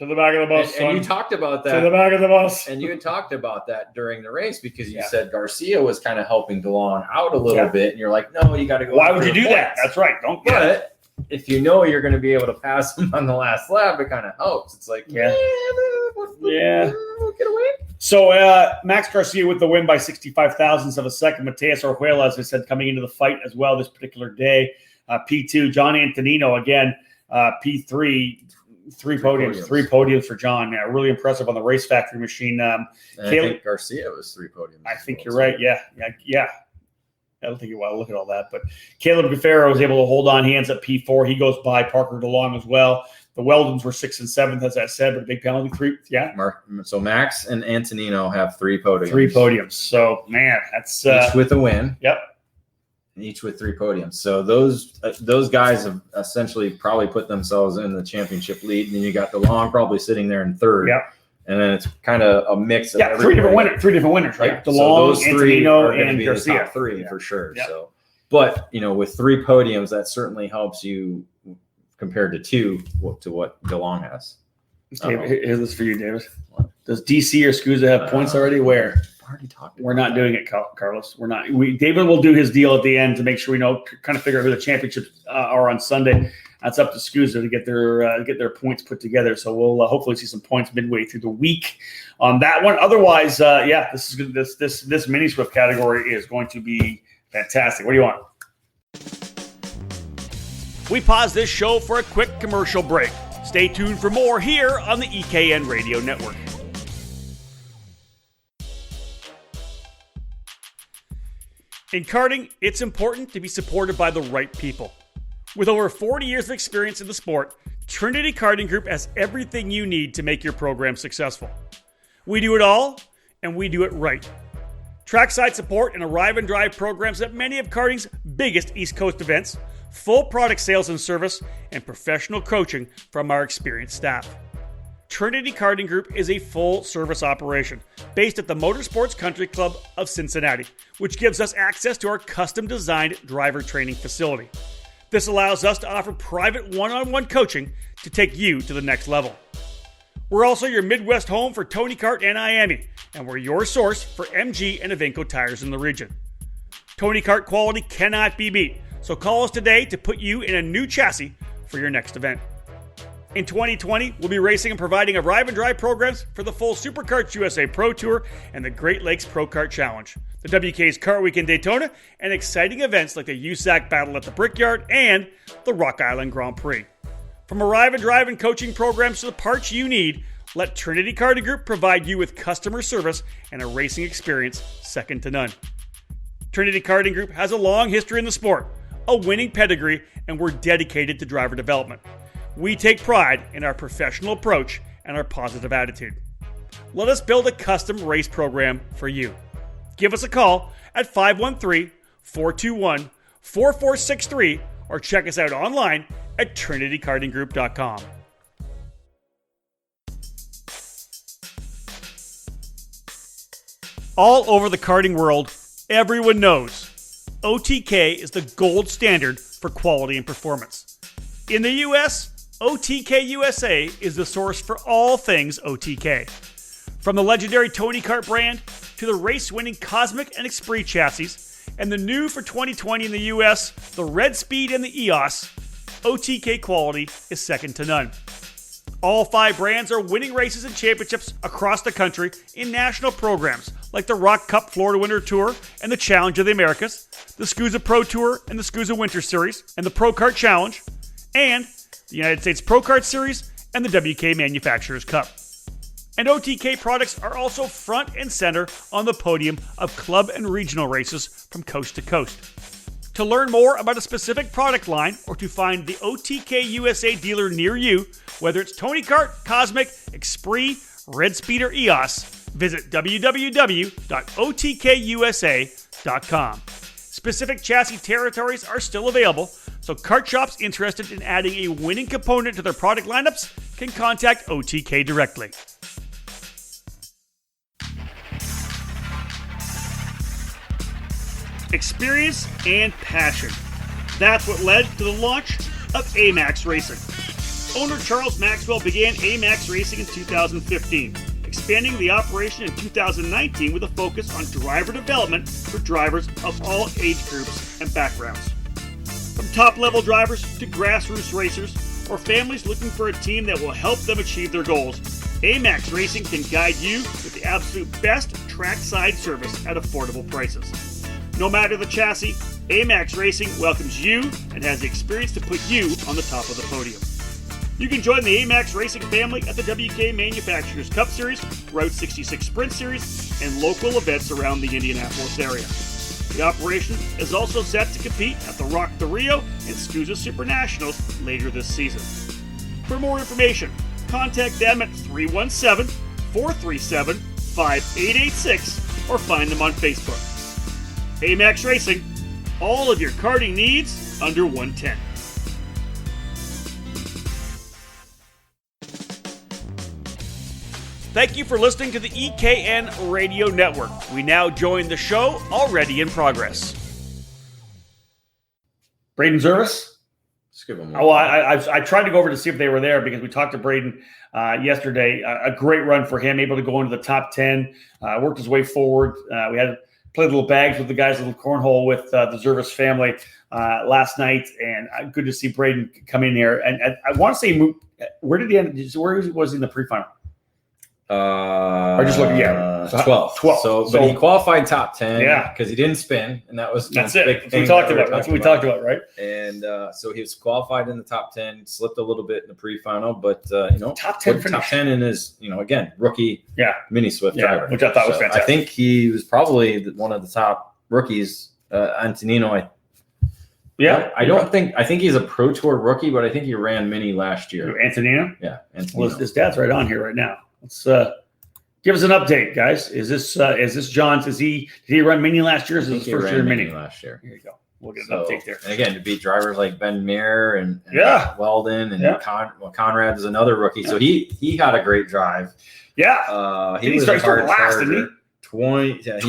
Speaker 1: To the back of the bus.
Speaker 2: And you talked about that.
Speaker 1: To the back of the bus.
Speaker 2: And you had talked about that during the race because you said Garcia was kind of helping DeLong out a little bit. And you're like, no, you got to go.
Speaker 1: Why would you do that? That's right. Don't get it.
Speaker 2: If you know you're going to be able to pass him on the last lap, it kind of helps. It's like,
Speaker 1: get
Speaker 2: away.
Speaker 1: So Max Garcia with the win by 65 thousandths of a second. Mateus Orjuela, as I said, coming into the fight as well this particular day. P2, John Antonino again. P3, three podiums for John. Yeah, really impressive on the Race Factory machine.
Speaker 2: I think Garcia was 3 podiums.
Speaker 1: I think you're right. Yeah. I don't think you want to look at all that, but Caleb Gafaro was able to hold on. He ends up P4. He goes by Parker DeLong as well. The Weldons were 6th and 7th, as I said, but a big penalty. 3. Yeah.
Speaker 2: So Max and Antonino have 3 podiums.
Speaker 1: 3 podiums. So, man, that's
Speaker 2: each with a win.
Speaker 1: Yep.
Speaker 2: And each with 3 podiums. So those guys have essentially probably put themselves in the championship lead. And then you got DeLong probably sitting there in 3rd.
Speaker 1: Yep.
Speaker 2: And then it's kind of a mix of
Speaker 1: three different winners, right?
Speaker 2: Yeah.
Speaker 1: DeLong,
Speaker 2: so
Speaker 1: Antonino, and Garcia.
Speaker 2: Top 3 for sure. Yep. So, but with 3 podiums, that certainly helps you compared to 2 to what DeLong has.
Speaker 1: Here's this for you, David. What? Does DC or SKUSA have points already? Where? We're not doing it, Carlos. We're not. David will do his deal at the end to make sure we know, kind of figure out who the championships are on Sunday. That's up to SKUSA to get their points put together. So we'll hopefully see some points midway through the week on that one. Otherwise, this is good. This mini Swift category is going to be fantastic. What do you want?
Speaker 3: We pause this show for a quick commercial break. Stay tuned for more here on the EKN Radio Network. In karting, it's important to be supported by the right people. With over 40 years of experience in the sport, Trinity Karting Group has everything you need to make your program successful. We do it all, and we do it right. Trackside support and arrive and drive programs at many of karting's biggest East Coast events, full product sales and service, and professional coaching from our experienced staff. Trinity Karting Group is a full-service operation based at the Motorsports Country Club of Cincinnati, which gives us access to our custom-designed driver training facility. This allows us to offer private one-on-one coaching to take you to the next level. We're also your Midwest home for Tony Kart and IAME, and we're your source for MG and Iveco tires in the region. Tony Kart quality cannot be beat, so call us today to put you in a new chassis for your next event. In 2020, we'll be racing and providing arrive and drive programs for the full SuperKarts USA Pro Tour and the Great Lakes Pro Kart Challenge, the WK's Kart Week in Daytona, and exciting events like the USAC Battle at the Brickyard and the Rock Island Grand Prix. From arrive and drive and coaching programs to the parts you need, let Trinity Karting Group provide you with customer service and a racing experience second to none. Trinity Karting Group has a long history in the sport, a winning pedigree, and we're dedicated to driver development. We take pride in our professional approach and our positive attitude. Let us build a custom race program for you. Give us a call at 513-421-4463 or check us out online at trinitykartinggroup.com. All over the karting world, everyone knows OTK is the gold standard for quality and performance. In the US, OTK USA is the source for all things OTK. From the legendary Tony Kart brand to the race-winning Cosmic and Esprit chassis, and the new for 2020 in the US, the Red Speed and the EOS, OTK quality is second to none. All 5 brands are winning races and championships across the country in national programs like the Rock Cup Florida Winter Tour and the Challenge of the Americas, the SKUSA Pro Tour and the SKUSA Winter Series, and the Pro Kart Challenge, and the United States Pro Kart Series and the WK Manufacturers Cup. And OTK products are also front and center on the podium of club and regional races from coast to coast. To learn more about a specific product line or to find the OTK USA dealer near you, whether it's Tony Kart, Cosmic, Esprit, Red Speed, or EOS, visit www.otkusa.com. Specific chassis territories are still available, so kart shops interested in adding a winning component to their product lineups can contact OTK directly. Experience and passion. That's what led to the launch of AMAX Racing. Owner Charles Maxwell began AMAX Racing in 2015, expanding the operation in 2019 with a focus on driver development for drivers of all age groups and backgrounds. From top-level drivers to grassroots racers or families looking for a team that will help them achieve their goals, AMAX Racing can guide you with the absolute best trackside service at affordable prices. No matter the chassis, AMAX Racing welcomes you and has the experience to put you on the top of the podium. You can join the AMAX Racing family at the WK Manufacturers Cup Series, Route 66 Sprint Series, and local events around the Indianapolis area. The operation is also set to compete at the Rock the Rio and SKUSA Super Nationals later this season. For more information, contact them at 317-437-5886 or find them on Facebook. AMAX Racing, all of your karting needs under 110. Thank you for listening to the EKN Radio Network. We now join the show already in progress.
Speaker 1: Braden Zervis?
Speaker 2: Let's give him
Speaker 1: one. I tried to go over to see if they were there because we talked to Braden yesterday. A great run for him, able to go into the top 10, worked his way forward. We had played little bags with the guys, little cornhole with the Zervis family last night, and good to see Braden come in here. And I want to say, where did he end? Where was he in the pre-final? Or just looking,
Speaker 2: 12. So but he qualified top 10, because he didn't spin, and that's it.
Speaker 1: That's what we talked about, right?
Speaker 2: And so he was qualified in the top 10, slipped a little bit in the pre-final, but
Speaker 1: top 10
Speaker 2: in his again rookie mini Swift driver,
Speaker 1: which I thought was fantastic.
Speaker 2: I think he was probably one of the top rookies. Antonino, I think he's a Pro Tour rookie, but I think he ran mini last year.
Speaker 1: Antonino?
Speaker 2: Yeah,
Speaker 1: Antonino. Well, his dad's right on here right now. Let's give us an update, guys. Is this John's? Did he run mini last year? Is this his first year mini
Speaker 2: last year?
Speaker 1: Here you go. We'll get an update there.
Speaker 2: And again, to beat drivers like Ben Mir and Weldon and Conrad is another rookie. So he had a great drive.
Speaker 1: Yeah.
Speaker 2: He started last, didn't he?
Speaker 1: 22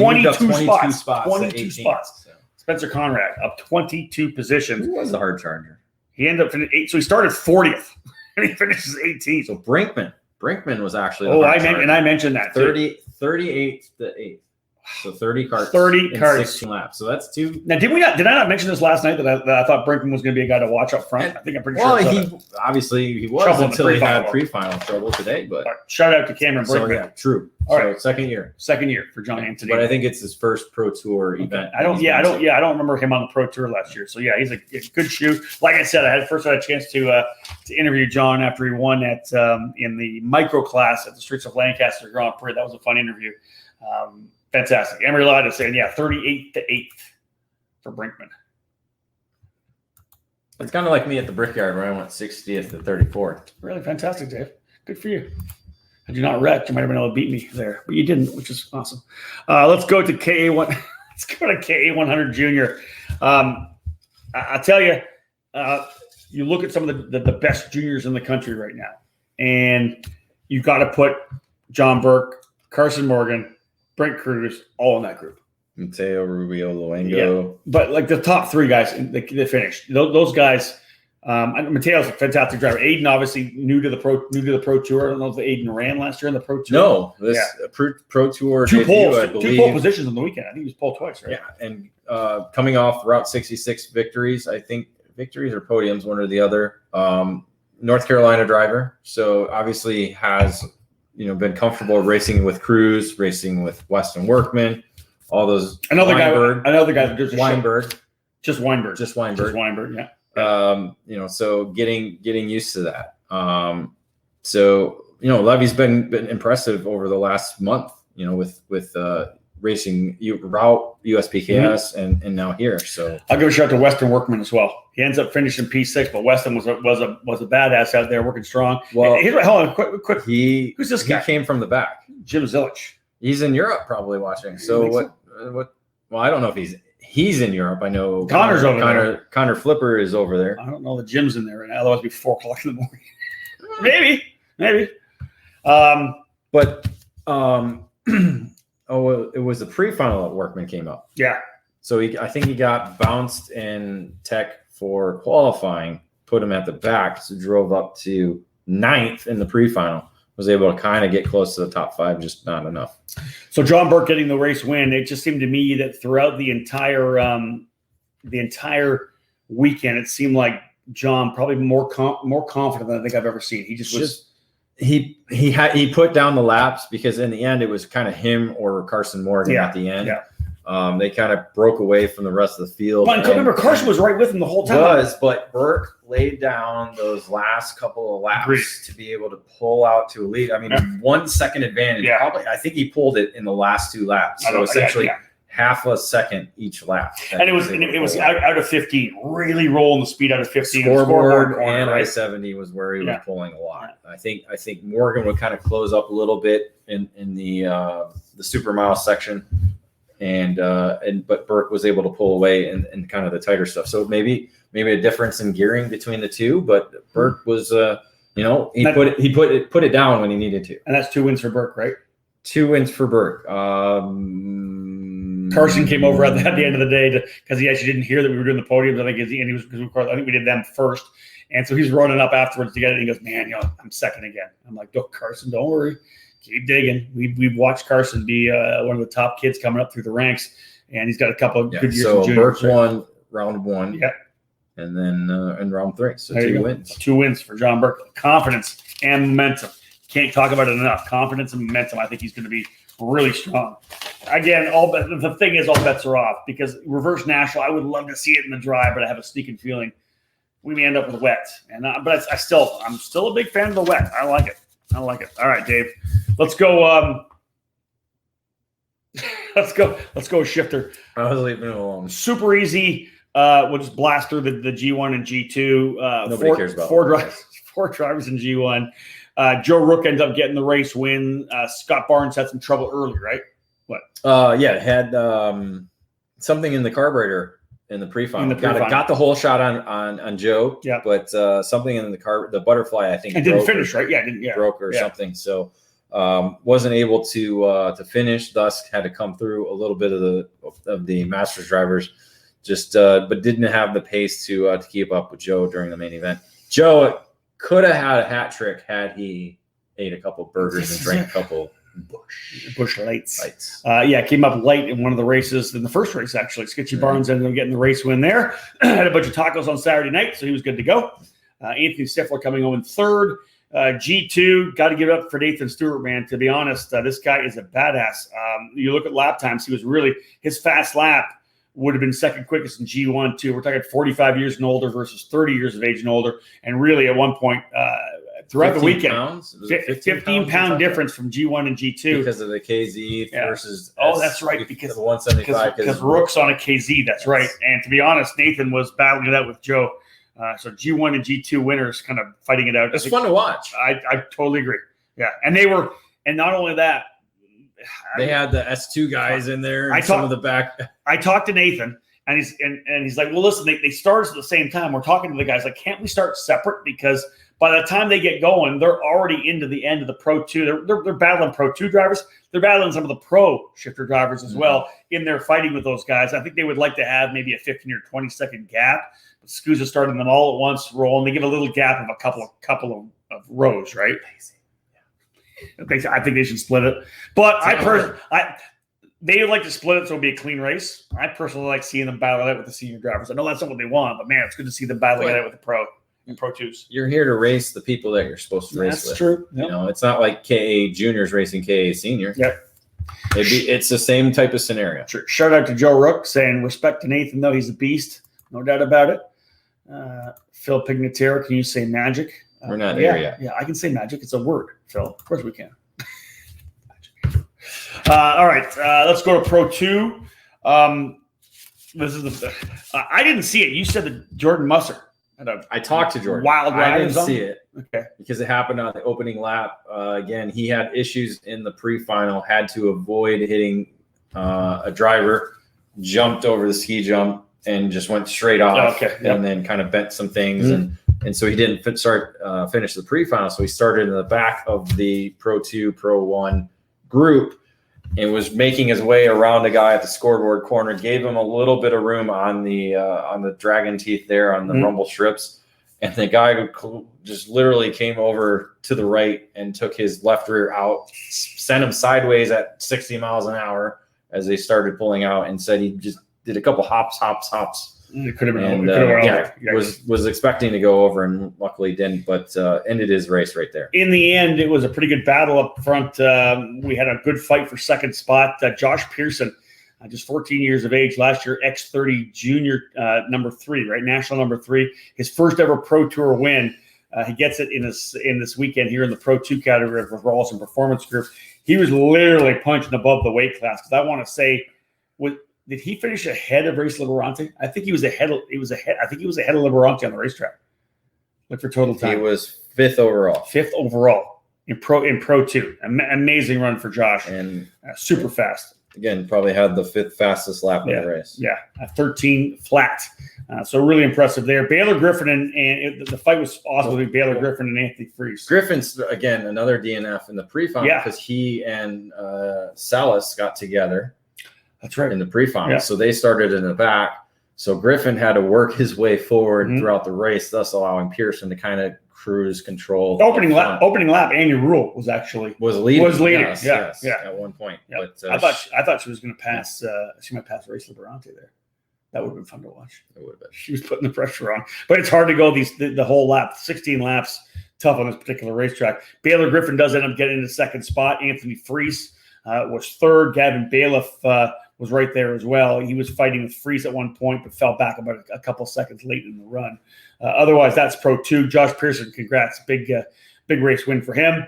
Speaker 1: spots.
Speaker 2: 22
Speaker 1: spots. So Spencer Conrad up 22 positions.
Speaker 2: Who was the hard charger?
Speaker 1: He ended up finishing 8th. So he started 40th and he finishes 18th.
Speaker 2: So Brinkman. Brinkman was actually
Speaker 1: I mentioned that
Speaker 2: 38 to 8. So 30 carts.
Speaker 1: 30
Speaker 2: in
Speaker 1: carts.
Speaker 2: 16 laps. So that's 2.
Speaker 1: Now, did I not mention this last night that I thought Brinkman was going to be a guy to watch up front? I think I'm pretty sure.
Speaker 2: Well, he was
Speaker 1: trouble
Speaker 2: until he had pre-final trouble today. But
Speaker 1: right. Shout out to Cameron Brinkman.
Speaker 2: So, yeah, true.
Speaker 1: All
Speaker 2: so
Speaker 1: right.
Speaker 2: second year
Speaker 1: for John Anthony.
Speaker 2: But I think it's his first Pro Tour event.
Speaker 1: I don't remember him on the Pro Tour last year. So yeah, he's a good shoe. Like I said, I had a chance to interview John after he won at in the micro class at the Streets of Lancaster Grand Prix. That was a fun interview. Fantastic. Emery Ladd is saying, 38 to 8 for Brinkman.
Speaker 2: It's kind of like me at the Brickyard where I went 60th to 34th.
Speaker 1: Really fantastic, Dave. Good for you. Had you not wrecked, you might have been able to beat me there, but you didn't, which is awesome. Let's go to KA1. Let's go to KA100 Junior. I tell you, you look at some of the best juniors in the country right now, and you got to put John Burke, Carson Morgan, Brent Cruz, all in that group.
Speaker 2: Mateo Rubio, Luengo.
Speaker 1: Yeah, but like the top 3 guys, they finished. Those guys. Mateo's a fantastic driver. Aiden, obviously new to the Pro Tour. I don't know if Aiden ran last year in the Pro Tour.
Speaker 2: No, Pro Tour
Speaker 1: two
Speaker 2: debut,
Speaker 1: poles,
Speaker 2: I believe.
Speaker 1: 2 pole positions on the weekend. I think he was pole twice, right?
Speaker 2: Yeah, and coming off Route 66 victories, I think victories or podiums, one or the other. North Carolina driver, so obviously has been comfortable racing with Cruz, racing with Weston Workman, all those. Another guy,
Speaker 1: Weinberg. Just Weinberg, yeah.
Speaker 2: So getting used to that. Levy's been impressive over the last month, with racing route USPKS and now here. So
Speaker 1: I'll give a shout out to Weston Workman as well. He ends up finishing P6, but Weston was a badass out there working strong.
Speaker 2: Well,
Speaker 1: hold on, quick.
Speaker 2: Who's
Speaker 1: this guy?
Speaker 2: He came from the back.
Speaker 1: Jim Zilich.
Speaker 2: He's in Europe probably watching. So what? Well, I don't know if he's in Europe. I know
Speaker 1: Connor's over there.
Speaker 2: Connor Flipper is over there.
Speaker 1: I don't know. The Jim's in there right now. Otherwise, it'd be 4:00 in the morning. maybe.
Speaker 2: It was the pre-final that Workman came up.
Speaker 1: Yeah.
Speaker 2: So I think he got bounced in tech for qualifying, put him at the back, so drove up to 9th in the pre-final. Was able to kind of get close to the top 5, just not enough.
Speaker 1: So John Burke getting the race win. It just seemed to me that throughout the entire weekend, it seemed like John probably more confident than I think I've ever seen. He was.
Speaker 2: He put down the laps because in the end it was kind of him or Carson Morgan at the end.
Speaker 1: Yeah.
Speaker 2: They kind of broke away from the rest of the field.
Speaker 1: Well, remember, Carson was right with him the whole time.
Speaker 2: But Burke laid down those last couple of laps to be able to pull out to a lead. I mean, 1 second advantage.
Speaker 1: Yeah.
Speaker 2: Probably, I think he pulled it in the last 2 laps. So essentially half a second each lap.
Speaker 1: And it was out of 15, really rolling the speed out of 15.
Speaker 2: Scoreboard and I-70 was where he was pulling a lot. I think Morgan would kind of close up a little bit in the super mile section. But Burke was able to pull away and kind of the tighter stuff. So maybe a difference in gearing between the two, but Burke was he put it down when he needed to.
Speaker 1: And that's 2 wins for Burke, right?
Speaker 2: 2 wins for Burke.
Speaker 1: Carson came over at the end of the day because he actually didn't hear that we were doing the podiums. I think we did them first. And so he's running up afterwards to get it. And he goes, man, I'm second again. I'm like, Carson, don't worry. Keep digging. We've watched Carson be one of the top kids coming up through the ranks, and he's got a couple of good years.
Speaker 2: So
Speaker 1: in
Speaker 2: Burke won round 1,
Speaker 1: and
Speaker 2: then in round 3, so 2 wins.
Speaker 1: 2 wins for John Burke. Confidence and momentum. Can't talk about it enough. Confidence and momentum. I think he's going to be really strong. Again, the thing is, all bets are off because reverse national. I would love to see it in the dry, but I have a sneaking feeling we may end up with wet. But I'm still a big fan of the wet. I like it. All right, Dave. Let's go. Let's go shifter.
Speaker 2: I was leaving it alone.
Speaker 1: Super easy. We'll just blast through the G1 and G2.
Speaker 2: Nobody cares about
Speaker 1: four drivers in G1. Joe Rook ends up getting the race win. Scott Barnes had some trouble early, right? What?
Speaker 2: Had something in the carburetor in the pre-final. Got the whole shot on Joe.
Speaker 1: Yeah.
Speaker 2: But something in the butterfly, I think,
Speaker 1: it didn't finish, right?
Speaker 2: Broke or something. So wasn't able to finish. Thus had to come through a little bit of the Masters drivers. But didn't have the pace to keep up with Joe during the main event. Joe could have had a hat trick had he ate a couple burgers and drank a couple
Speaker 1: Busch Lights.
Speaker 2: lights.
Speaker 1: Came up light in one of the races, in the first race, actually. Sketchy Barnes ended up getting the race win there. Had a bunch of tacos on Saturday night, so he was good to go. Anthony Stifler coming home in third. G2, got to give it up for Nathan Stewart, man. To be honest, this guy is a badass. You look at lap times, his fast lap would have been second quickest in G1, too. We're talking 45 years and older versus 30 years of age and older. And really, at one point, throughout the weekend, 15-pound difference from G1 and G2
Speaker 2: because of the KZ versus.
Speaker 1: Oh, that's right, because
Speaker 2: the 175
Speaker 1: because Rook's on a KZ. That's right. And to be honest, Nathan was battling it out with Joe. So G1 and G2 winners kind of fighting it out.
Speaker 2: It's fun to watch.
Speaker 1: I totally agree. Yeah, and not only that,
Speaker 2: they had the S2 guys in there. And some of the back.
Speaker 1: I talked to Nathan. And he's like, well, listen, they started at the same time. We're talking to the guys like, can't we start separate? Because by the time they get going, they're already into the end of the Pro 2. They're battling Pro 2 drivers. They're battling some of the Pro shifter drivers as well in there fighting with those guys. I think they would like to have maybe a 15 or 20-second gap. But SKUSA starting them all at once, rolling. They give a little gap of a couple of rows, right? I think they should split it. But they like to split it so it'll be a clean race. I personally like seeing them battle it out with the senior drivers. I know that's not what they want, but man, it's good to see them battling it out with the Pro and Pro 2s.
Speaker 2: You're here to race the people that you're supposed to race with.
Speaker 1: That's true. Yep.
Speaker 2: You know, it's not like KA juniors racing KA senior.
Speaker 1: Yep.
Speaker 2: It's the same type of scenario.
Speaker 1: Sure. Shout out to Joe Rook saying respect to Nathan, though. He's a beast. No doubt about it. Phil Pignatera, can you say magic?
Speaker 2: We're not there yet.
Speaker 1: Yeah, I can say magic. It's a word, Phil. Of course we can. All right, let's go to Pro 2. This is I didn't see it. You said that Jordan Musser had
Speaker 2: I talked to Jordan.
Speaker 1: Wild ride.
Speaker 2: I didn't see it.
Speaker 1: Okay.
Speaker 2: Because it happened on the opening lap. Again, he had issues in the pre-final, had to avoid hitting a driver, jumped over the ski jump, and just went straight off.
Speaker 1: Okay. Yep.
Speaker 2: And then kind of bent some things. And so he didn't finish the pre-final. So he started in the back of the Pro 2, Pro 1 group and was making his way around a guy at the scoreboard corner, gave him a little bit of room on the dragon teeth there on the rumble strips. And the guy just literally came over to the right and took his left rear out, sent him sideways at 60 miles an hour as they started pulling out, and said he just did a couple hops.
Speaker 1: It could have been.
Speaker 2: Was expecting to go over and luckily didn't, but ended his race right there.
Speaker 1: In the end, it was a pretty good battle up front. We had a good fight for second spot. Josh Pearson, just 14 years of age, last year X30 junior number 3, right? National number 3. His first ever Pro Tour win. He gets it in this weekend here in the Pro 2 category of Rawls and Performance Group. He was literally punching above the weight class. Because I want to say, did he finish ahead of Race Liberante? I think he was ahead. I think he was ahead of Liberante on the racetrack. Look for total time.
Speaker 2: He was 5th overall.
Speaker 1: 5th overall in Pro 2. Amazing run for Josh, and super fast.
Speaker 2: Again, probably had the 5th fastest lap of the race.
Speaker 1: Yeah, 13 flat. So really impressive there. Baylor Griffin and the fight was awesome between Baylor Griffin and Anthony Freese.
Speaker 2: Griffin's again another DNF in the pre-final because he and Salas got together.
Speaker 1: That's right.
Speaker 2: In the pre-final. So they started in the back. So Griffin had to work his way forward throughout the race, thus allowing Pearson to kind of cruise control.
Speaker 1: Opening lap, Anya Rule was leading. Yes,
Speaker 2: at one point.
Speaker 1: Yep. But I thought she was going to pass. She might pass Race Liberante there. That would have been fun to watch.
Speaker 2: It would have been.
Speaker 1: She was putting the pressure on, but it's hard to go the whole lap. 16 laps, tough on this particular racetrack. Baylor Griffin does end up getting the second spot. Anthony Freese was third. Gavin Bailiff was right there as well. He was fighting with Freese at one point, but fell back about a couple seconds late in the run. Otherwise, that's Pro 2. Josh Pearson, congrats. Big race win for him.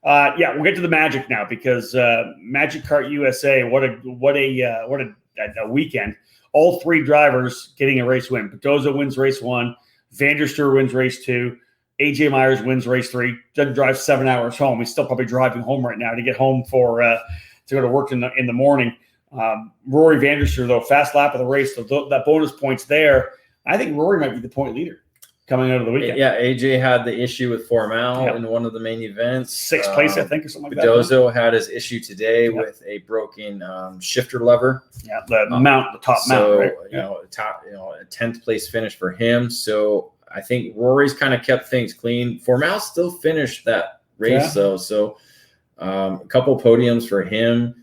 Speaker 1: We'll get to the Magic now because Magic Kart USA, what a weekend. All 3 drivers getting a race win. Bedoza wins race 1. Vanderstuur wins race 2. AJ Myers wins race 3. Doesn't drive 7 hours home. He's still probably driving home right now to get home to go to work in the morning. Rory Vanderstuur, though, fast lap of the race, so that bonus points there. I think Rory might be the point leader coming out of the weekend.
Speaker 2: Yeah, AJ had the issue with Formal in one of the main events.
Speaker 1: 6th place, I think, or something like
Speaker 2: Bedozo had his issue today with a broken shifter lever.
Speaker 1: Yeah, the top mount. Right?
Speaker 2: A 10th place finish for him. So I think Rory's kind of kept things clean. Formal still finished that race though. So a couple podiums for him.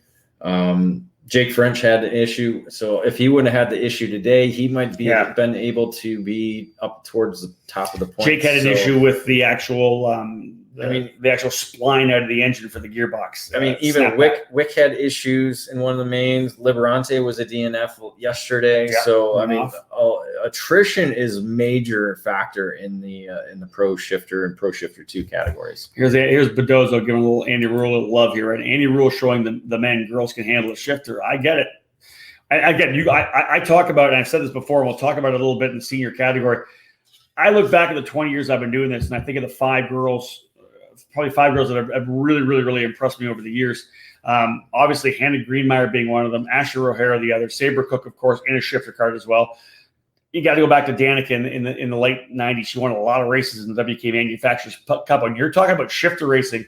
Speaker 2: Jake French had an issue. So if he wouldn't have had the issue today, he might be been able to be up towards the top of the point.
Speaker 1: Jake had an issue with the actual, the actual spline out of the engine for the gearbox.
Speaker 2: Even Wick had issues in one of the mains. Liberante was a DNF yesterday. Yeah, so attrition is major factor in the Pro Shifter and Pro Shifter 2 categories.
Speaker 1: Here's Bedozo giving a little Andy Rule love here, right? Andy Rule showing the men and girls can handle a shifter. I get it. I talk about it, and I've said this before, and we'll talk about it a little bit in the senior category. I look back at the 20 years I've been doing this, and I think of the probably five girls that have really, really, really impressed me over the years. Obviously, Hannah Greenmeyer being one of them, Ashley O'Hara the other, Sabre Cook, of course, in a shifter cart as well. You got to go back to Danica in the late 90s. She won a lot of races in the WK Manufacturers Cup. And you're talking about shifter racing.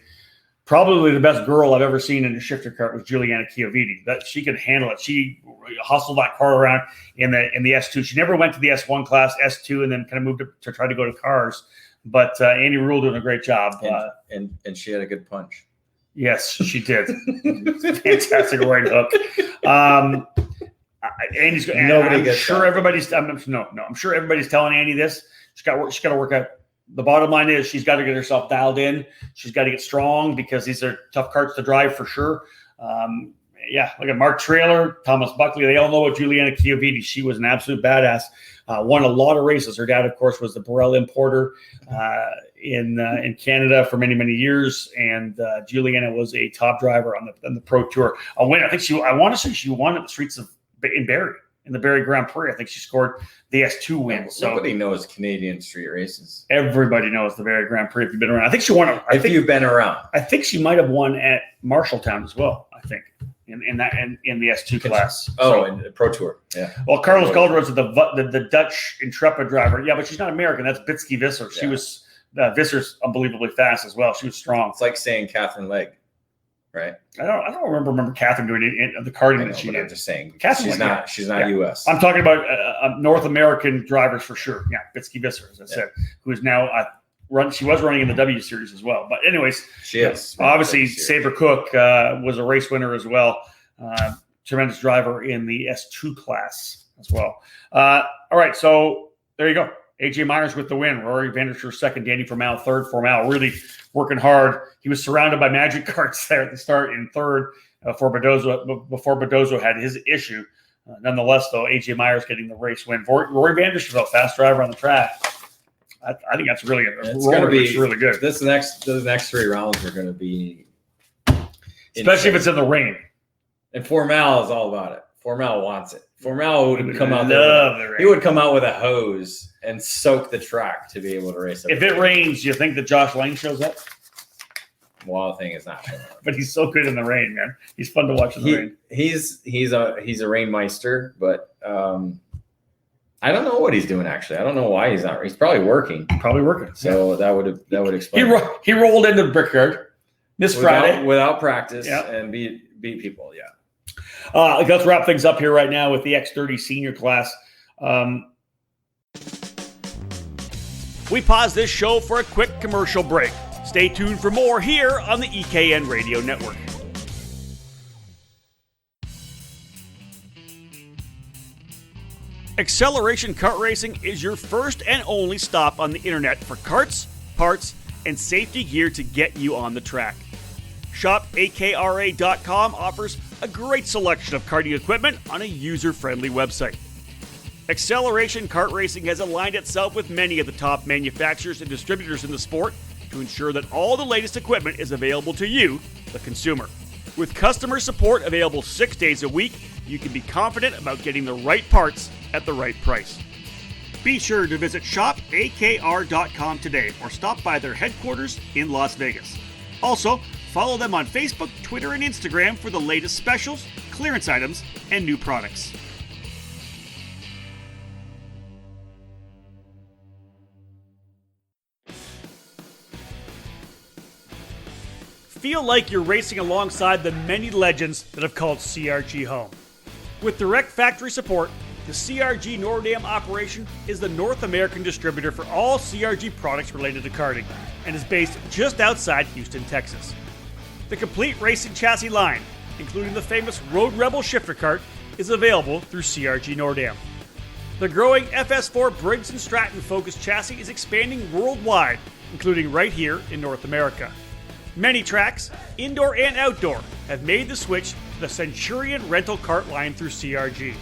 Speaker 1: Probably the best girl I've ever seen in a shifter cart was Juliana Chioviti. That she could handle it. She hustled that car around in the S2. She never went to the S1 class, S2, and then kind of moved to try to go to cars. But Andy Rule doing a great job.
Speaker 2: And she had a good punch.
Speaker 1: Yes, she did. Fantastic right hook. Andy's going. I'm sure everybody's telling Andy this. She's got to work out. The bottom line is she's got to get herself dialed in. She's got to get strong because these are tough carts to drive for sure. Look at Mark Trailer, Thomas Buckley. They all know about Juliana Chioviti. She was an absolute badass. Won a lot of races. Her dad, of course, was the Burrell importer in Canada for many, many years. And Juliana was a top driver on the Pro Tour. I want to say she won at the streets in Barrie, in the Barrie Grand Prix. I think she scored the S2 win. So
Speaker 2: nobody knows Canadian street races.
Speaker 1: Everybody knows the Barrie Grand Prix if you've been around. I think she won.
Speaker 2: You've been around.
Speaker 1: I think she might have won at Marshalltown as well. I think in the S2 class.
Speaker 2: In the Pro Tour. Yeah.
Speaker 1: Well, Carlos Calderon's the Dutch Intrepid driver. Yeah, but she's not American. That's Bitsky Visser. She was Visser's unbelievably fast as well. She was strong.
Speaker 2: It's like saying Catherine Legg. Right.
Speaker 1: I don't remember Catherine doing the karting that she did.
Speaker 2: I'm just saying,
Speaker 1: Catherine
Speaker 2: she's not U.S.
Speaker 1: I'm talking about North American drivers for sure. Yeah, Bitsky Visser, as I said, who is now she was running in the W Series as well. But anyways,
Speaker 2: she is
Speaker 1: obviously Sabre Cook was a race winner as well. Tremendous driver in the S2 class as well. All right, so there you go. AJ Myers with the win. Rory Vanderscher second. Danny Formal third. Formal really working hard. He was surrounded by magic carts there at the start in third before Bedozo had his issue. Nonetheless, though, AJ Myers getting the race win. Rory Vanderscher, a fast driver on the track. I think that's really good.
Speaker 2: It's going to be
Speaker 1: really good.
Speaker 2: The next three rounds are going to be,
Speaker 1: especially if it's in the rain.
Speaker 2: And Formal is all about it. Formal wants it. Formal would come out there. He would come out with a hose and soak the track to be able to race.
Speaker 1: If it rains, do you think that Josh Lane shows up?
Speaker 2: Well, I think it's not.
Speaker 1: But he's so good in the rain, man. He's fun to watch in the rain.
Speaker 2: He's a rainmeister, but I don't know what he's doing actually. I don't know why he's not. He's probably working. So that would explain.
Speaker 1: He rolled into the Brickyard this Friday
Speaker 2: without practice and beat people. Yeah.
Speaker 1: Let's wrap things up here right now with the X30 senior class.
Speaker 3: We pause this show for a quick commercial break. Stay tuned for more here on the EKN Radio Network. Acceleration Kart Racing is your first and only stop on the internet for karts, parts, and safety gear to get you on the track. ShopAKRA.com offers a great selection of karting equipment on a user-friendly website. Acceleration Kart Racing has aligned itself with many of the top manufacturers and distributors in the sport to ensure that all the latest equipment is available to you, the consumer. With customer support available 6 days a week, you can be confident about getting the right parts at the right price. Be sure to visit shopakr.com today or stop by their headquarters in Las Vegas. Also, follow them on Facebook, Twitter, and Instagram for the latest specials, clearance items, and new products. Feel like you're racing alongside the many legends that have called CRG home. With direct factory support, The CRG Nordam operation is the North American distributor for all CRG products related to karting and is based just outside Houston, Texas. The complete racing chassis line, including the famous Road Rebel shifter kart, is available through CRG Nordam. The growing FS4 Briggs & Stratton Focus chassis is expanding worldwide, including right here in North America. Many tracks, indoor and outdoor, have made the switch to the Centurion rental kart line through CRG.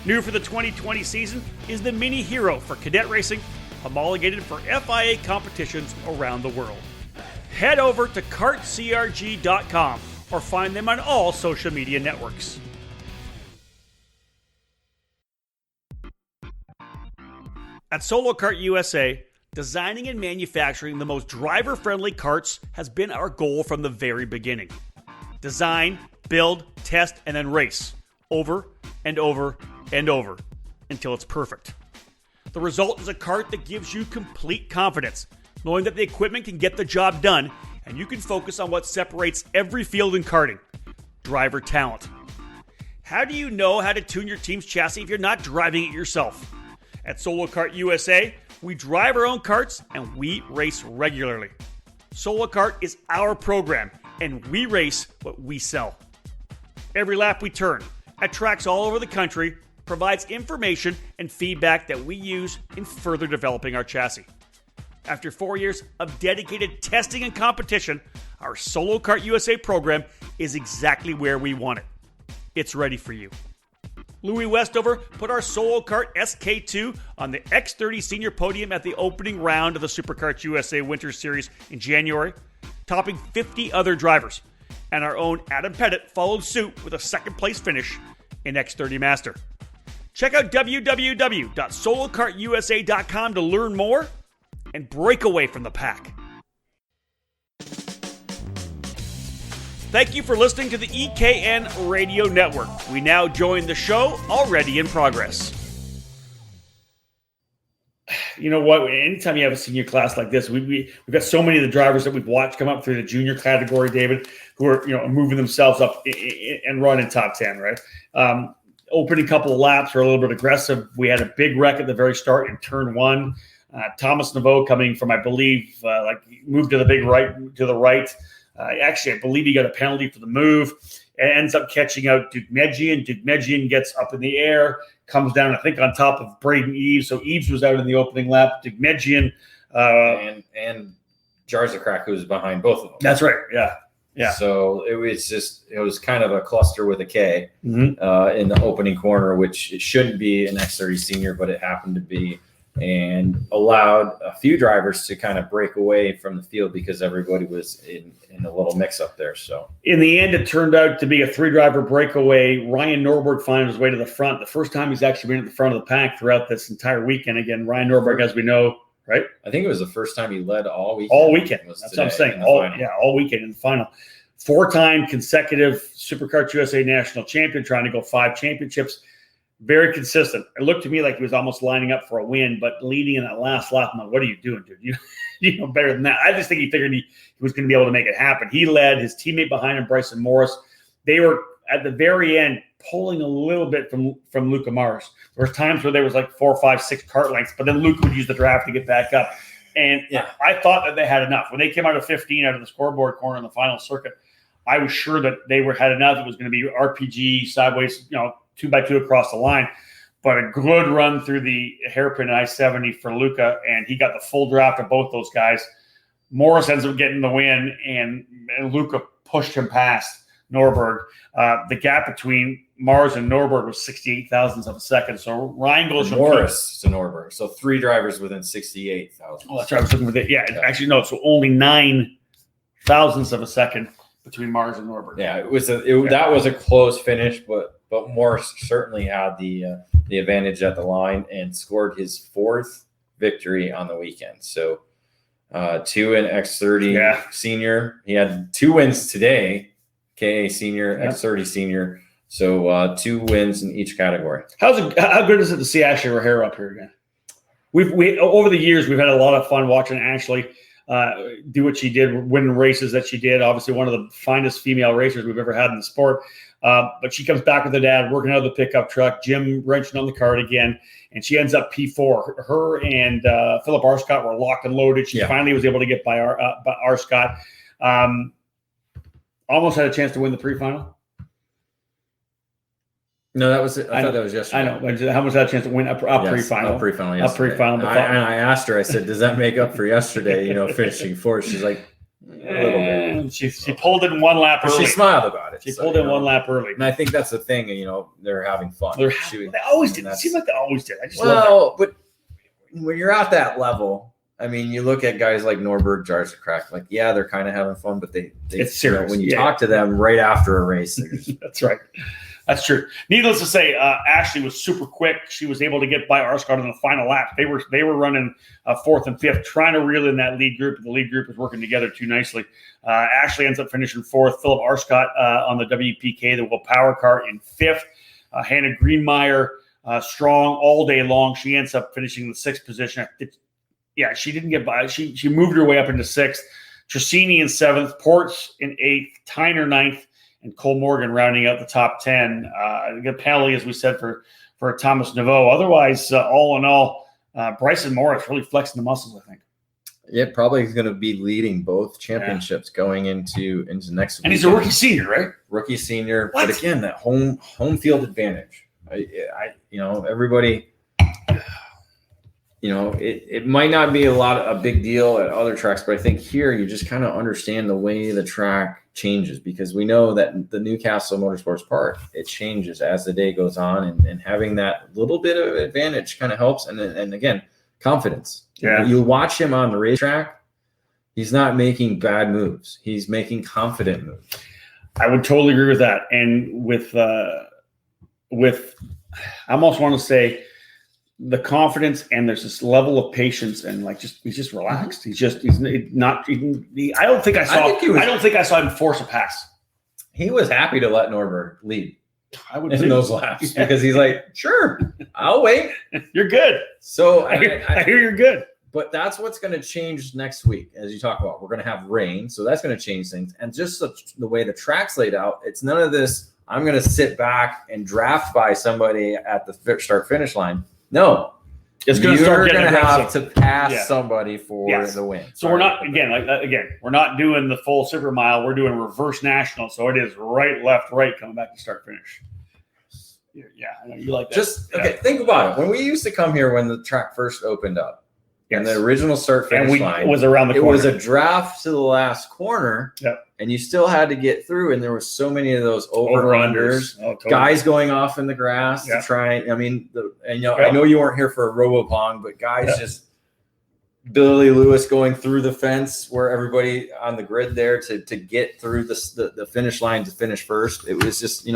Speaker 3: New for the 2020 season is the Mini Hero for cadet racing, homologated for FIA competitions around the world. Head over to kartcrg.com or find them on all social media networks. At Solo Kart USA, designing and manufacturing the most driver-friendly karts has been our goal from the very beginning. Design, build, test, and then race. Over and over and over until it's perfect. The result is a kart that gives you complete confidence, knowing that the equipment can get the job done and you can focus on what separates every field in karting: driver talent. How do you know how to tune your team's chassis if you're not driving it yourself? At Solo Kart USA, we drive our own karts and we race regularly. Solo Kart is our program and we race what we sell. Every lap we turn, at tracks all over the country, provides information and feedback that we use in further developing our chassis. After 4 years of dedicated testing and competition, our Solo Kart USA program is exactly where we want it. It's ready for you. Louis Westover put our Solo Kart SK2 on the X30 Senior podium at the opening round of the SuperKarts USA Winter Series in January, topping 50 other drivers. And our own Adam Pettit followed suit with a second-place finish in X30 Master. Check out www.solokartusa.com to learn more and break away from the pack. Thank you for listening to the EKN Radio Network. We now join the show already in progress.
Speaker 1: You know what? Anytime you have a senior class like this, we've got so many of the drivers that we've watched come up through the junior category, David, who are moving themselves up and running top 10, right? Opening couple of laps were a little bit aggressive. We had a big wreck at the very start in turn one. Thomas Naveau coming from, I believe, moved to the big right, to the right. Actually, I believe he got a penalty for the move. It ends up catching out Dugmedjian. Dugmedjian gets up in the air, comes down, I think, on top of Braden Eves. So Eves was out in the opening lap. Dugmedjian.
Speaker 2: And Jarzakrak, who was behind both of them.
Speaker 1: That's right, yeah.
Speaker 2: So it was kind of a cluster with a K in the opening corner, which it shouldn't be an X30 senior, but it happened to be, and allowed a few drivers to kind of break away from the field because everybody was in a little mix up there. So
Speaker 1: in the end, it turned out to be a 3-driver breakaway. Ryan Norberg found his way to the front. The first time he's actually been at the front of the pack throughout this entire weekend. Again, Ryan Norberg, as we know, right?
Speaker 2: I think it was the first time he led all weekend.
Speaker 1: All weekend. That's what I'm saying. All weekend in the final. 4-time consecutive SuperKarts USA national champion, trying to go 5 championships. Very consistent. It looked to me like he was almost lining up for a win, but leading in that last lap, I'm like, what are you doing, dude? You know better than that. I just think he figured he was going to be able to make it happen. He led, his teammate behind him, Bryson Morris. They were, at the very end, pulling a little bit from Luca Mars. There were times where there was like 4, 5, 6 kart lengths, but then Luca would use the draft to get back up. And I thought that they had enough. When they came out of 15 out of the scoreboard corner in the final circuit, I was sure that they had enough. It was going to be RPG sideways, 2x2 across the line. But a good run through the hairpin I-70 for Luca, and he got the full draft of both those guys. Morris ends up getting the win, and Luca pushed him past Norberg. The gap between Mars and Norberg was 68 thousandths of a second. So Ryan goes from
Speaker 2: Morris to Norberg. So 3 drivers within 68 thousandths.
Speaker 1: Oh, that's right. I was looking for that. Yeah, actually, no. So only 9 thousandths of a second between Mars and Norberg.
Speaker 2: Yeah, that was a close finish, but Morris certainly had the advantage at the line and scored his 4th victory on the weekend. So 2 in X30 senior. He had 2 wins today, KA senior, X30 senior. So 2 wins in each category. How
Speaker 1: good is it to see Ashley O'Hara up here again? We over the years we've had a lot of fun watching Ashley do what she did, win races that she did. Obviously, one of the finest female racers we've ever had in the sport. But she comes back with her dad, working out of the pickup truck, Jim wrenching on the cart again, and she ends up P4. Her and Philip Arscott were locked and loaded. She finally was able to get by Arscott. Almost had a chance to win the pre-final.
Speaker 2: No, that was it. I thought that was yesterday.
Speaker 1: I know. How much had a chance to win a pre-final?
Speaker 2: A pre-final yesterday.
Speaker 1: A pre-final.
Speaker 2: And I asked her, I said, does that make up for yesterday, finishing fourth? She's like, a little bit.
Speaker 1: She pulled in one lap early.
Speaker 2: She smiled about it.
Speaker 1: She pulled in one lap early.
Speaker 2: And I think that's the thing, they're having fun.
Speaker 1: They always did. It seems like they always did. I just love that.
Speaker 2: But when you're at that level, I mean, you look at guys like Norberg, Jars of Crack, like, yeah, they're kind of having fun, but it's serious. When you talk to them right after a race,
Speaker 1: that's right. That's true. Needless to say, Ashley was super quick. She was able to get by Arscott in the final lap. They were running fourth and fifth, trying to reel in that lead group. The lead group is working together too nicely. Ashley ends up finishing fourth. Philip Arscott on the WPK, the Will Power car, in fifth. Hannah Greenmeyer, strong all day long. She ends up finishing in the sixth position. She didn't get by. She moved her way up into sixth. Tracini in seventh. Ports in eighth. Tyner ninth. And Cole Morgan rounding out the top 10. Good penalty, as we said, for Thomas Naveau. Otherwise, all in all, Bryson Morris really flexing the muscles, I think.
Speaker 2: Yeah, probably is going to be leading both championships going into next week.
Speaker 1: And he's a rookie senior, right?
Speaker 2: Rookie senior. What? But again, that home field advantage. Everybody, it might not be a big deal at other tracks, but I think here you just kind of understand the way the track changes, because we know that the Newcastle Motorsports Park, it changes as the day goes on, and having that little bit of advantage kind of helps. And again, confidence.
Speaker 1: Yeah.
Speaker 2: You watch him on the racetrack, he's not making bad moves. He's making confident moves.
Speaker 1: I would totally agree with that. And with I almost want to say the confidence, and there's this level of patience, and he's just relaxed. I don't think I saw him force a pass.
Speaker 2: He was happy to let Norberg lead in those laps because he's like, sure, I'll wait.
Speaker 1: You're good.
Speaker 2: So
Speaker 1: I hear you're good.
Speaker 2: But that's what's going to change next week, as you talk about. We're going to have rain, so that's going to change things. And just the way the track's laid out, it's none of this, I'm going to sit back and draft by somebody at the start-finish line. No,
Speaker 1: it's going to start getting
Speaker 2: have to pass somebody for the win.
Speaker 1: So we're not we're not doing the full super mile. We're doing reverse national. So it is right, left, right, coming back to start finish. Yeah, I know you like that.
Speaker 2: Think about it. When we used to come here when the track first opened up, and the original start finish line
Speaker 1: was around the corner.
Speaker 2: It was a draft to the last corner.
Speaker 1: Yep.
Speaker 2: And you still had to get through, and there were so many of those over-unders,
Speaker 1: totally.
Speaker 2: Guys going off in the grass to try. I know you weren't here for a RoboPong, but guys just Billy Lewis going through the fence where everybody on the grid there to get through the finish line to finish first. It was just,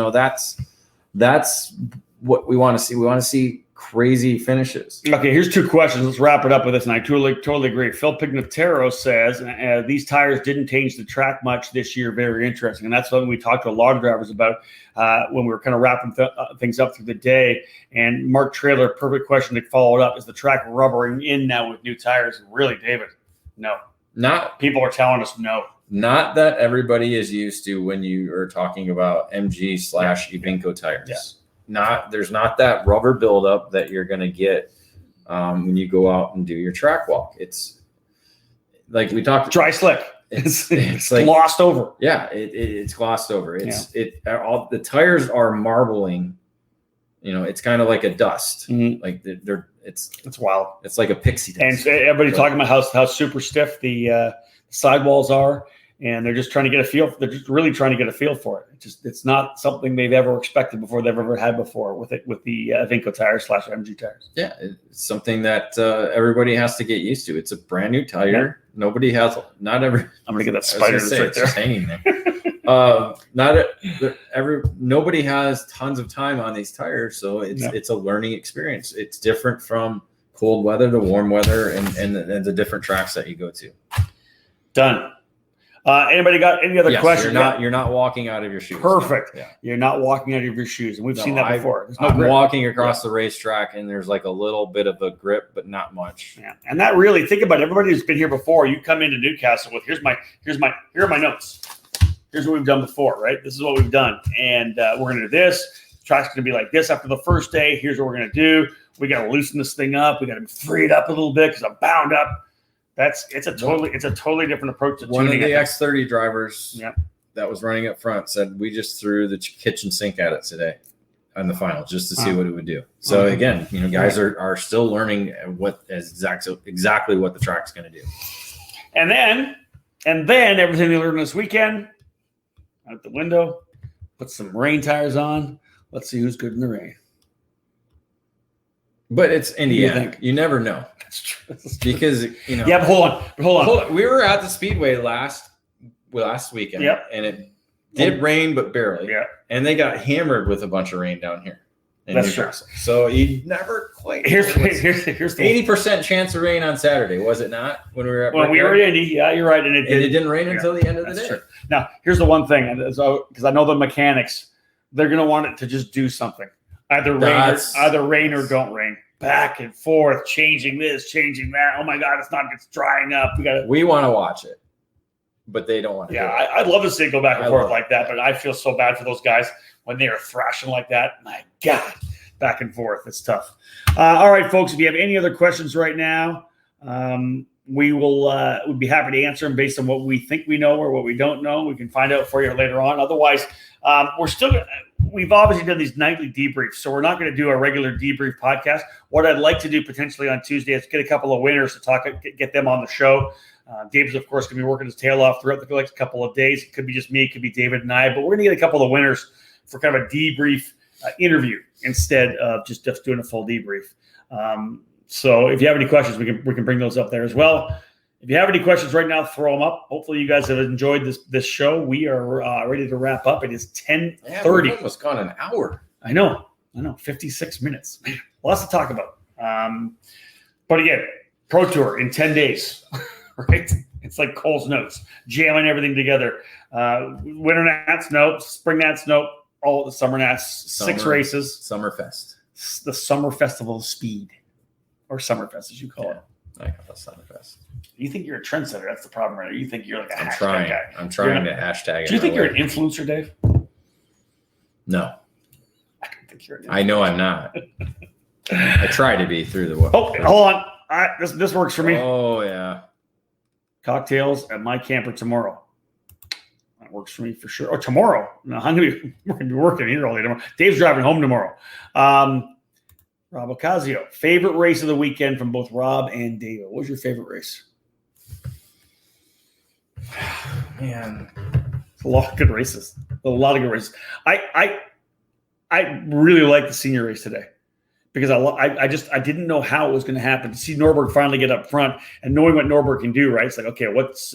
Speaker 2: that's what we want to see. We want to see crazy finishes.
Speaker 1: Okay, here's two questions. Let's wrap it up with this, and I totally agree. Phil Pignataro says these tires didn't change the track much this year. Very interesting, and that's something we talked to a lot of drivers about when we were kind of wrapping things up through the day. And Mark Trailer, perfect question to follow it up: is the track rubbering in now with new tires? Really, David? No.
Speaker 2: Not
Speaker 1: people are telling us no.
Speaker 2: Not that everybody is used to when you are talking about MG/Evinco tires.
Speaker 1: Yeah.
Speaker 2: There's not that rubber buildup that you're going to get when you go out and do your track walk. It's like we talked
Speaker 1: dry slick.
Speaker 2: It's like
Speaker 1: glossed over.
Speaker 2: Yeah, it's glossed over. All the tires are marbling. It's kind of like a dust.
Speaker 1: Mm-hmm.
Speaker 2: Like it's
Speaker 1: wild.
Speaker 2: It's like a pixie dust.
Speaker 1: And everybody talking about how super stiff the sidewalls are. And they're just trying to get a feel. They're just really trying to get a feel for it. It's not something they've ever expected before. They've ever had before with the Vinco tires /MG tires.
Speaker 2: Yeah, it's something that everybody has to get used to. It's a brand new tire. Yeah. Nobody has. Not every.
Speaker 1: I'm gonna get that spider right there.
Speaker 2: Hanging there. Nobody has tons of time on these tires, so it's a learning experience. It's different from cold weather to warm weather and the different tracks that you go to.
Speaker 1: Done. Anybody got any other questions?
Speaker 2: You're not walking out of your shoes.
Speaker 1: Perfect.
Speaker 2: No. Yeah.
Speaker 1: You're not walking out of your shoes, and we've seen that before.
Speaker 2: I'm walking across the racetrack, and there's like a little bit of a grip, but not much.
Speaker 1: Yeah, and that really, think about it. Everybody who's been here before. You come into Newcastle with here are my notes. here's what we've done before, right? This is what we've done. And we're going to do this. The track's going to be like this after the first day. Here's what we're going to do. We got to loosen this thing up. We got to free it up a little bit because I'm bound up. It's a totally different approach to
Speaker 2: one
Speaker 1: tuning.
Speaker 2: One of the X30 drivers
Speaker 1: Yep.
Speaker 2: that was running up front said we just threw the kitchen sink at it today on the final just to see what it would do. So again, guys are still learning what is exactly what the track's going to do.
Speaker 1: And then everything they learned this weekend out the window. Put some rain tires on. Let's see who's good in the rain.
Speaker 2: But it's Indiana. You never know.
Speaker 1: That's true.
Speaker 2: Because
Speaker 1: Yeah, but hold on.
Speaker 2: We were at the Speedway last weekend, and it did rain, but barely.
Speaker 1: Yeah,
Speaker 2: and they got hammered with a bunch of rain down here in
Speaker 1: That's
Speaker 2: Newcastle. So you never quite.
Speaker 1: Here's the
Speaker 2: 80% chance of rain on Saturday, was it not? When we were at
Speaker 1: we were in Indy, yeah, you're right, and it
Speaker 2: didn't rain until the end of the day.
Speaker 1: True. Now, here's the one thing, because I know the mechanics, they're going to want it to just do something, either rain or don't rain. Back and forth, changing this, changing that. Oh my God, it's drying up.
Speaker 2: We want to watch it, but they don't want to.
Speaker 1: Yeah, I'd love to see it go back and forth like that, but I feel so bad for those guys when they are thrashing like that. My God, back and forth. It's tough. All right, folks, if you have any other questions right now, we'd be happy to answer them based on what we think we know or what we don't know. We can find out for you later on. Otherwise, we've obviously done these nightly debriefs, so we're not going to do a regular debrief podcast. What I'd like to do potentially on Tuesday is get a couple of winners to get them on the show. Dave's, of course, going to be working his tail off throughout the next couple of days. It could be just me, it could be David and I, but we're going to get a couple of winners for kind of a debrief interview instead of just doing a full debrief. So if you have any questions, we can bring those up there as well. If you have any questions right now, throw them up. Hopefully you guys have enjoyed this show. We are ready to wrap up. It is 10:30.
Speaker 2: Yeah, we've almost gone an hour.
Speaker 1: I know. 56 minutes. Man, lots to talk about. But again, Pro Tour in 10 days, right? It's like Cole's Notes, jamming everything together. Winter Nats, nope. Spring Nats, nope. All the Summer Nats, 6 races.
Speaker 2: Summerfest.
Speaker 1: The Summer Festival of Speed, or Summerfest as you call it.
Speaker 2: I call it Summerfest.
Speaker 1: You think you're a trendsetter. That's the problem, right? You think you're like a hashtag
Speaker 2: trying.
Speaker 1: guy.
Speaker 2: I'm trying to hashtag it.
Speaker 1: Do you think you're an influencer, Dave?
Speaker 2: No.
Speaker 1: I don't think you're an influencer.
Speaker 2: I know I'm not. I try to be through the web.
Speaker 1: Oh, hold on. This works for me.
Speaker 2: Oh, yeah.
Speaker 1: Cocktails at my camper tomorrow. That works for me for sure. Oh, tomorrow. No, we're going to be working here all day tomorrow. Dave's driving home tomorrow. Rob Ocasio, favorite race of the weekend from both Rob and David. What was your favorite race?
Speaker 2: Man,
Speaker 1: it's a lot of good races. I really like the senior race today because I didn't know how it was going to happen. To see Norberg finally get up front and knowing what Norberg can do, right? It's like, okay, what's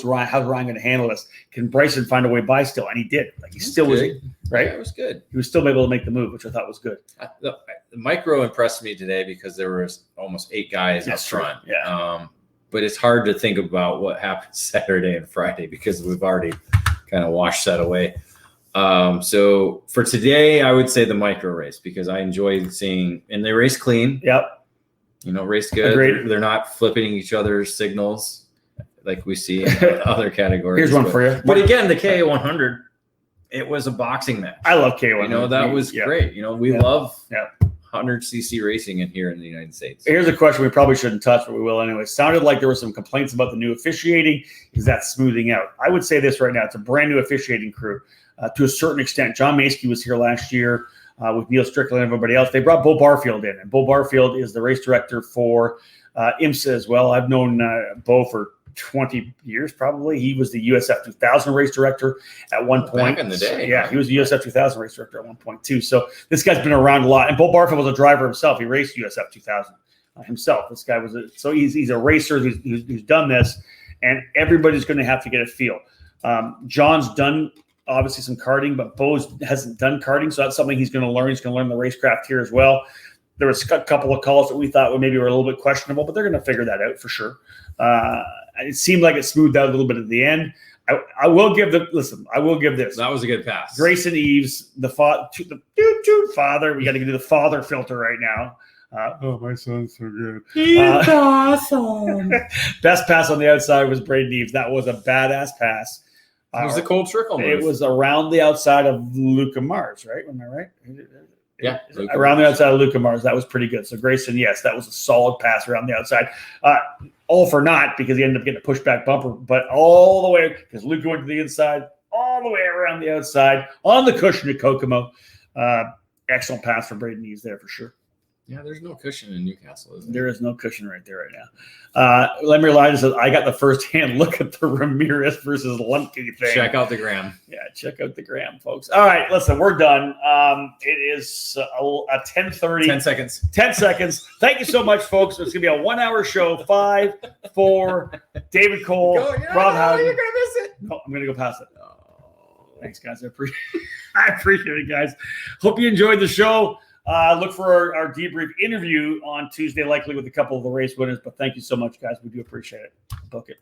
Speaker 1: Ryan? How's Ryan going to handle this? Can Bryson find a way by still? And he did. Like he still was right.
Speaker 2: Yeah, it was good.
Speaker 1: He was still able to make the move, which I thought was good.
Speaker 2: The micro impressed me today because there was almost 8 guys up front.
Speaker 1: Yeah.
Speaker 2: But it's hard to think about what happened Saturday and Friday because we've already kind of washed that away. So for today, I would say the micro race because I enjoyed seeing, and they race clean.
Speaker 1: Yep.
Speaker 2: Race good. They're not flipping each other's signals like we see in other categories.
Speaker 1: Here's one for you.
Speaker 2: But again, the KA100, it was a boxing match.
Speaker 1: I love KA100.
Speaker 2: That was great. We love 100cc racing here in the United States.
Speaker 1: Here's a question we probably shouldn't touch, but we will anyway. Sounded like there were some complaints about the new officiating. Is that smoothing out? I would say this right now. It's a brand new officiating crew to a certain extent. John Maskey was here last year with Neil Strickland and everybody else. They brought Bo Barfield in, and Bo Barfield is the race director for IMSA as well. I've known Bo for 20 years probably. He was the USF 2000 race director at one point.
Speaker 2: Back in the day.
Speaker 1: Yeah, he was the USF 2000 race director at one point too. So this guy's been around a lot. And Bo Barfield was a driver himself. He raced USF 2000 himself. This guy was he's a racer who's done this, and everybody's going to have to get a feel. John's done obviously some karting, but Bo hasn't done karting, so that's something he's going to learn. He's going to learn the racecraft here as well. There was a couple of calls that we thought were a little bit questionable, but they're going to figure that out for sure. It seemed like it smoothed out a little bit at the end. I will give this.
Speaker 2: That was a good pass.
Speaker 1: Grayson Eves, the father. We got to do the father filter right now. Oh, my son's so good. He's awesome. Best pass on the outside was Braden Eves. That was a badass pass.
Speaker 2: It was the cold trickle move.
Speaker 1: It was around the outside of Luca Mars, right? Am I right?
Speaker 2: Yeah.
Speaker 1: Around the outside of Luca Mars. That was pretty good. So Grayson, yes, that was a solid pass around the outside. All for naught because he ended up getting a pushback bumper, but all the way because Luca went to the inside, all the way around the outside on the cushion of Kokomo. Excellent pass for Braden Eves there for sure.
Speaker 2: Yeah, there's no cushion in Newcastle, is there?
Speaker 1: There is no cushion right there right now. Let me remind you, I got the first-hand look at the Ramirez versus Luntke thing.
Speaker 2: Check out the gram.
Speaker 1: Yeah, check out the gram, folks. All right, listen, we're done. It is a 10:30.
Speaker 2: 10 seconds.
Speaker 1: 10 seconds. Thank you so much, folks. It's going to be a 1-hour show. 5, 4, David Cole, Rob Howden.
Speaker 2: You're going to miss it.
Speaker 1: No, I'm going to go past it. Thanks, guys. I appreciate it, guys. Hope you enjoyed the show. Look for our debrief interview on Tuesday, likely with a couple of the race winners. But thank you so much, guys. We do appreciate it. Book it.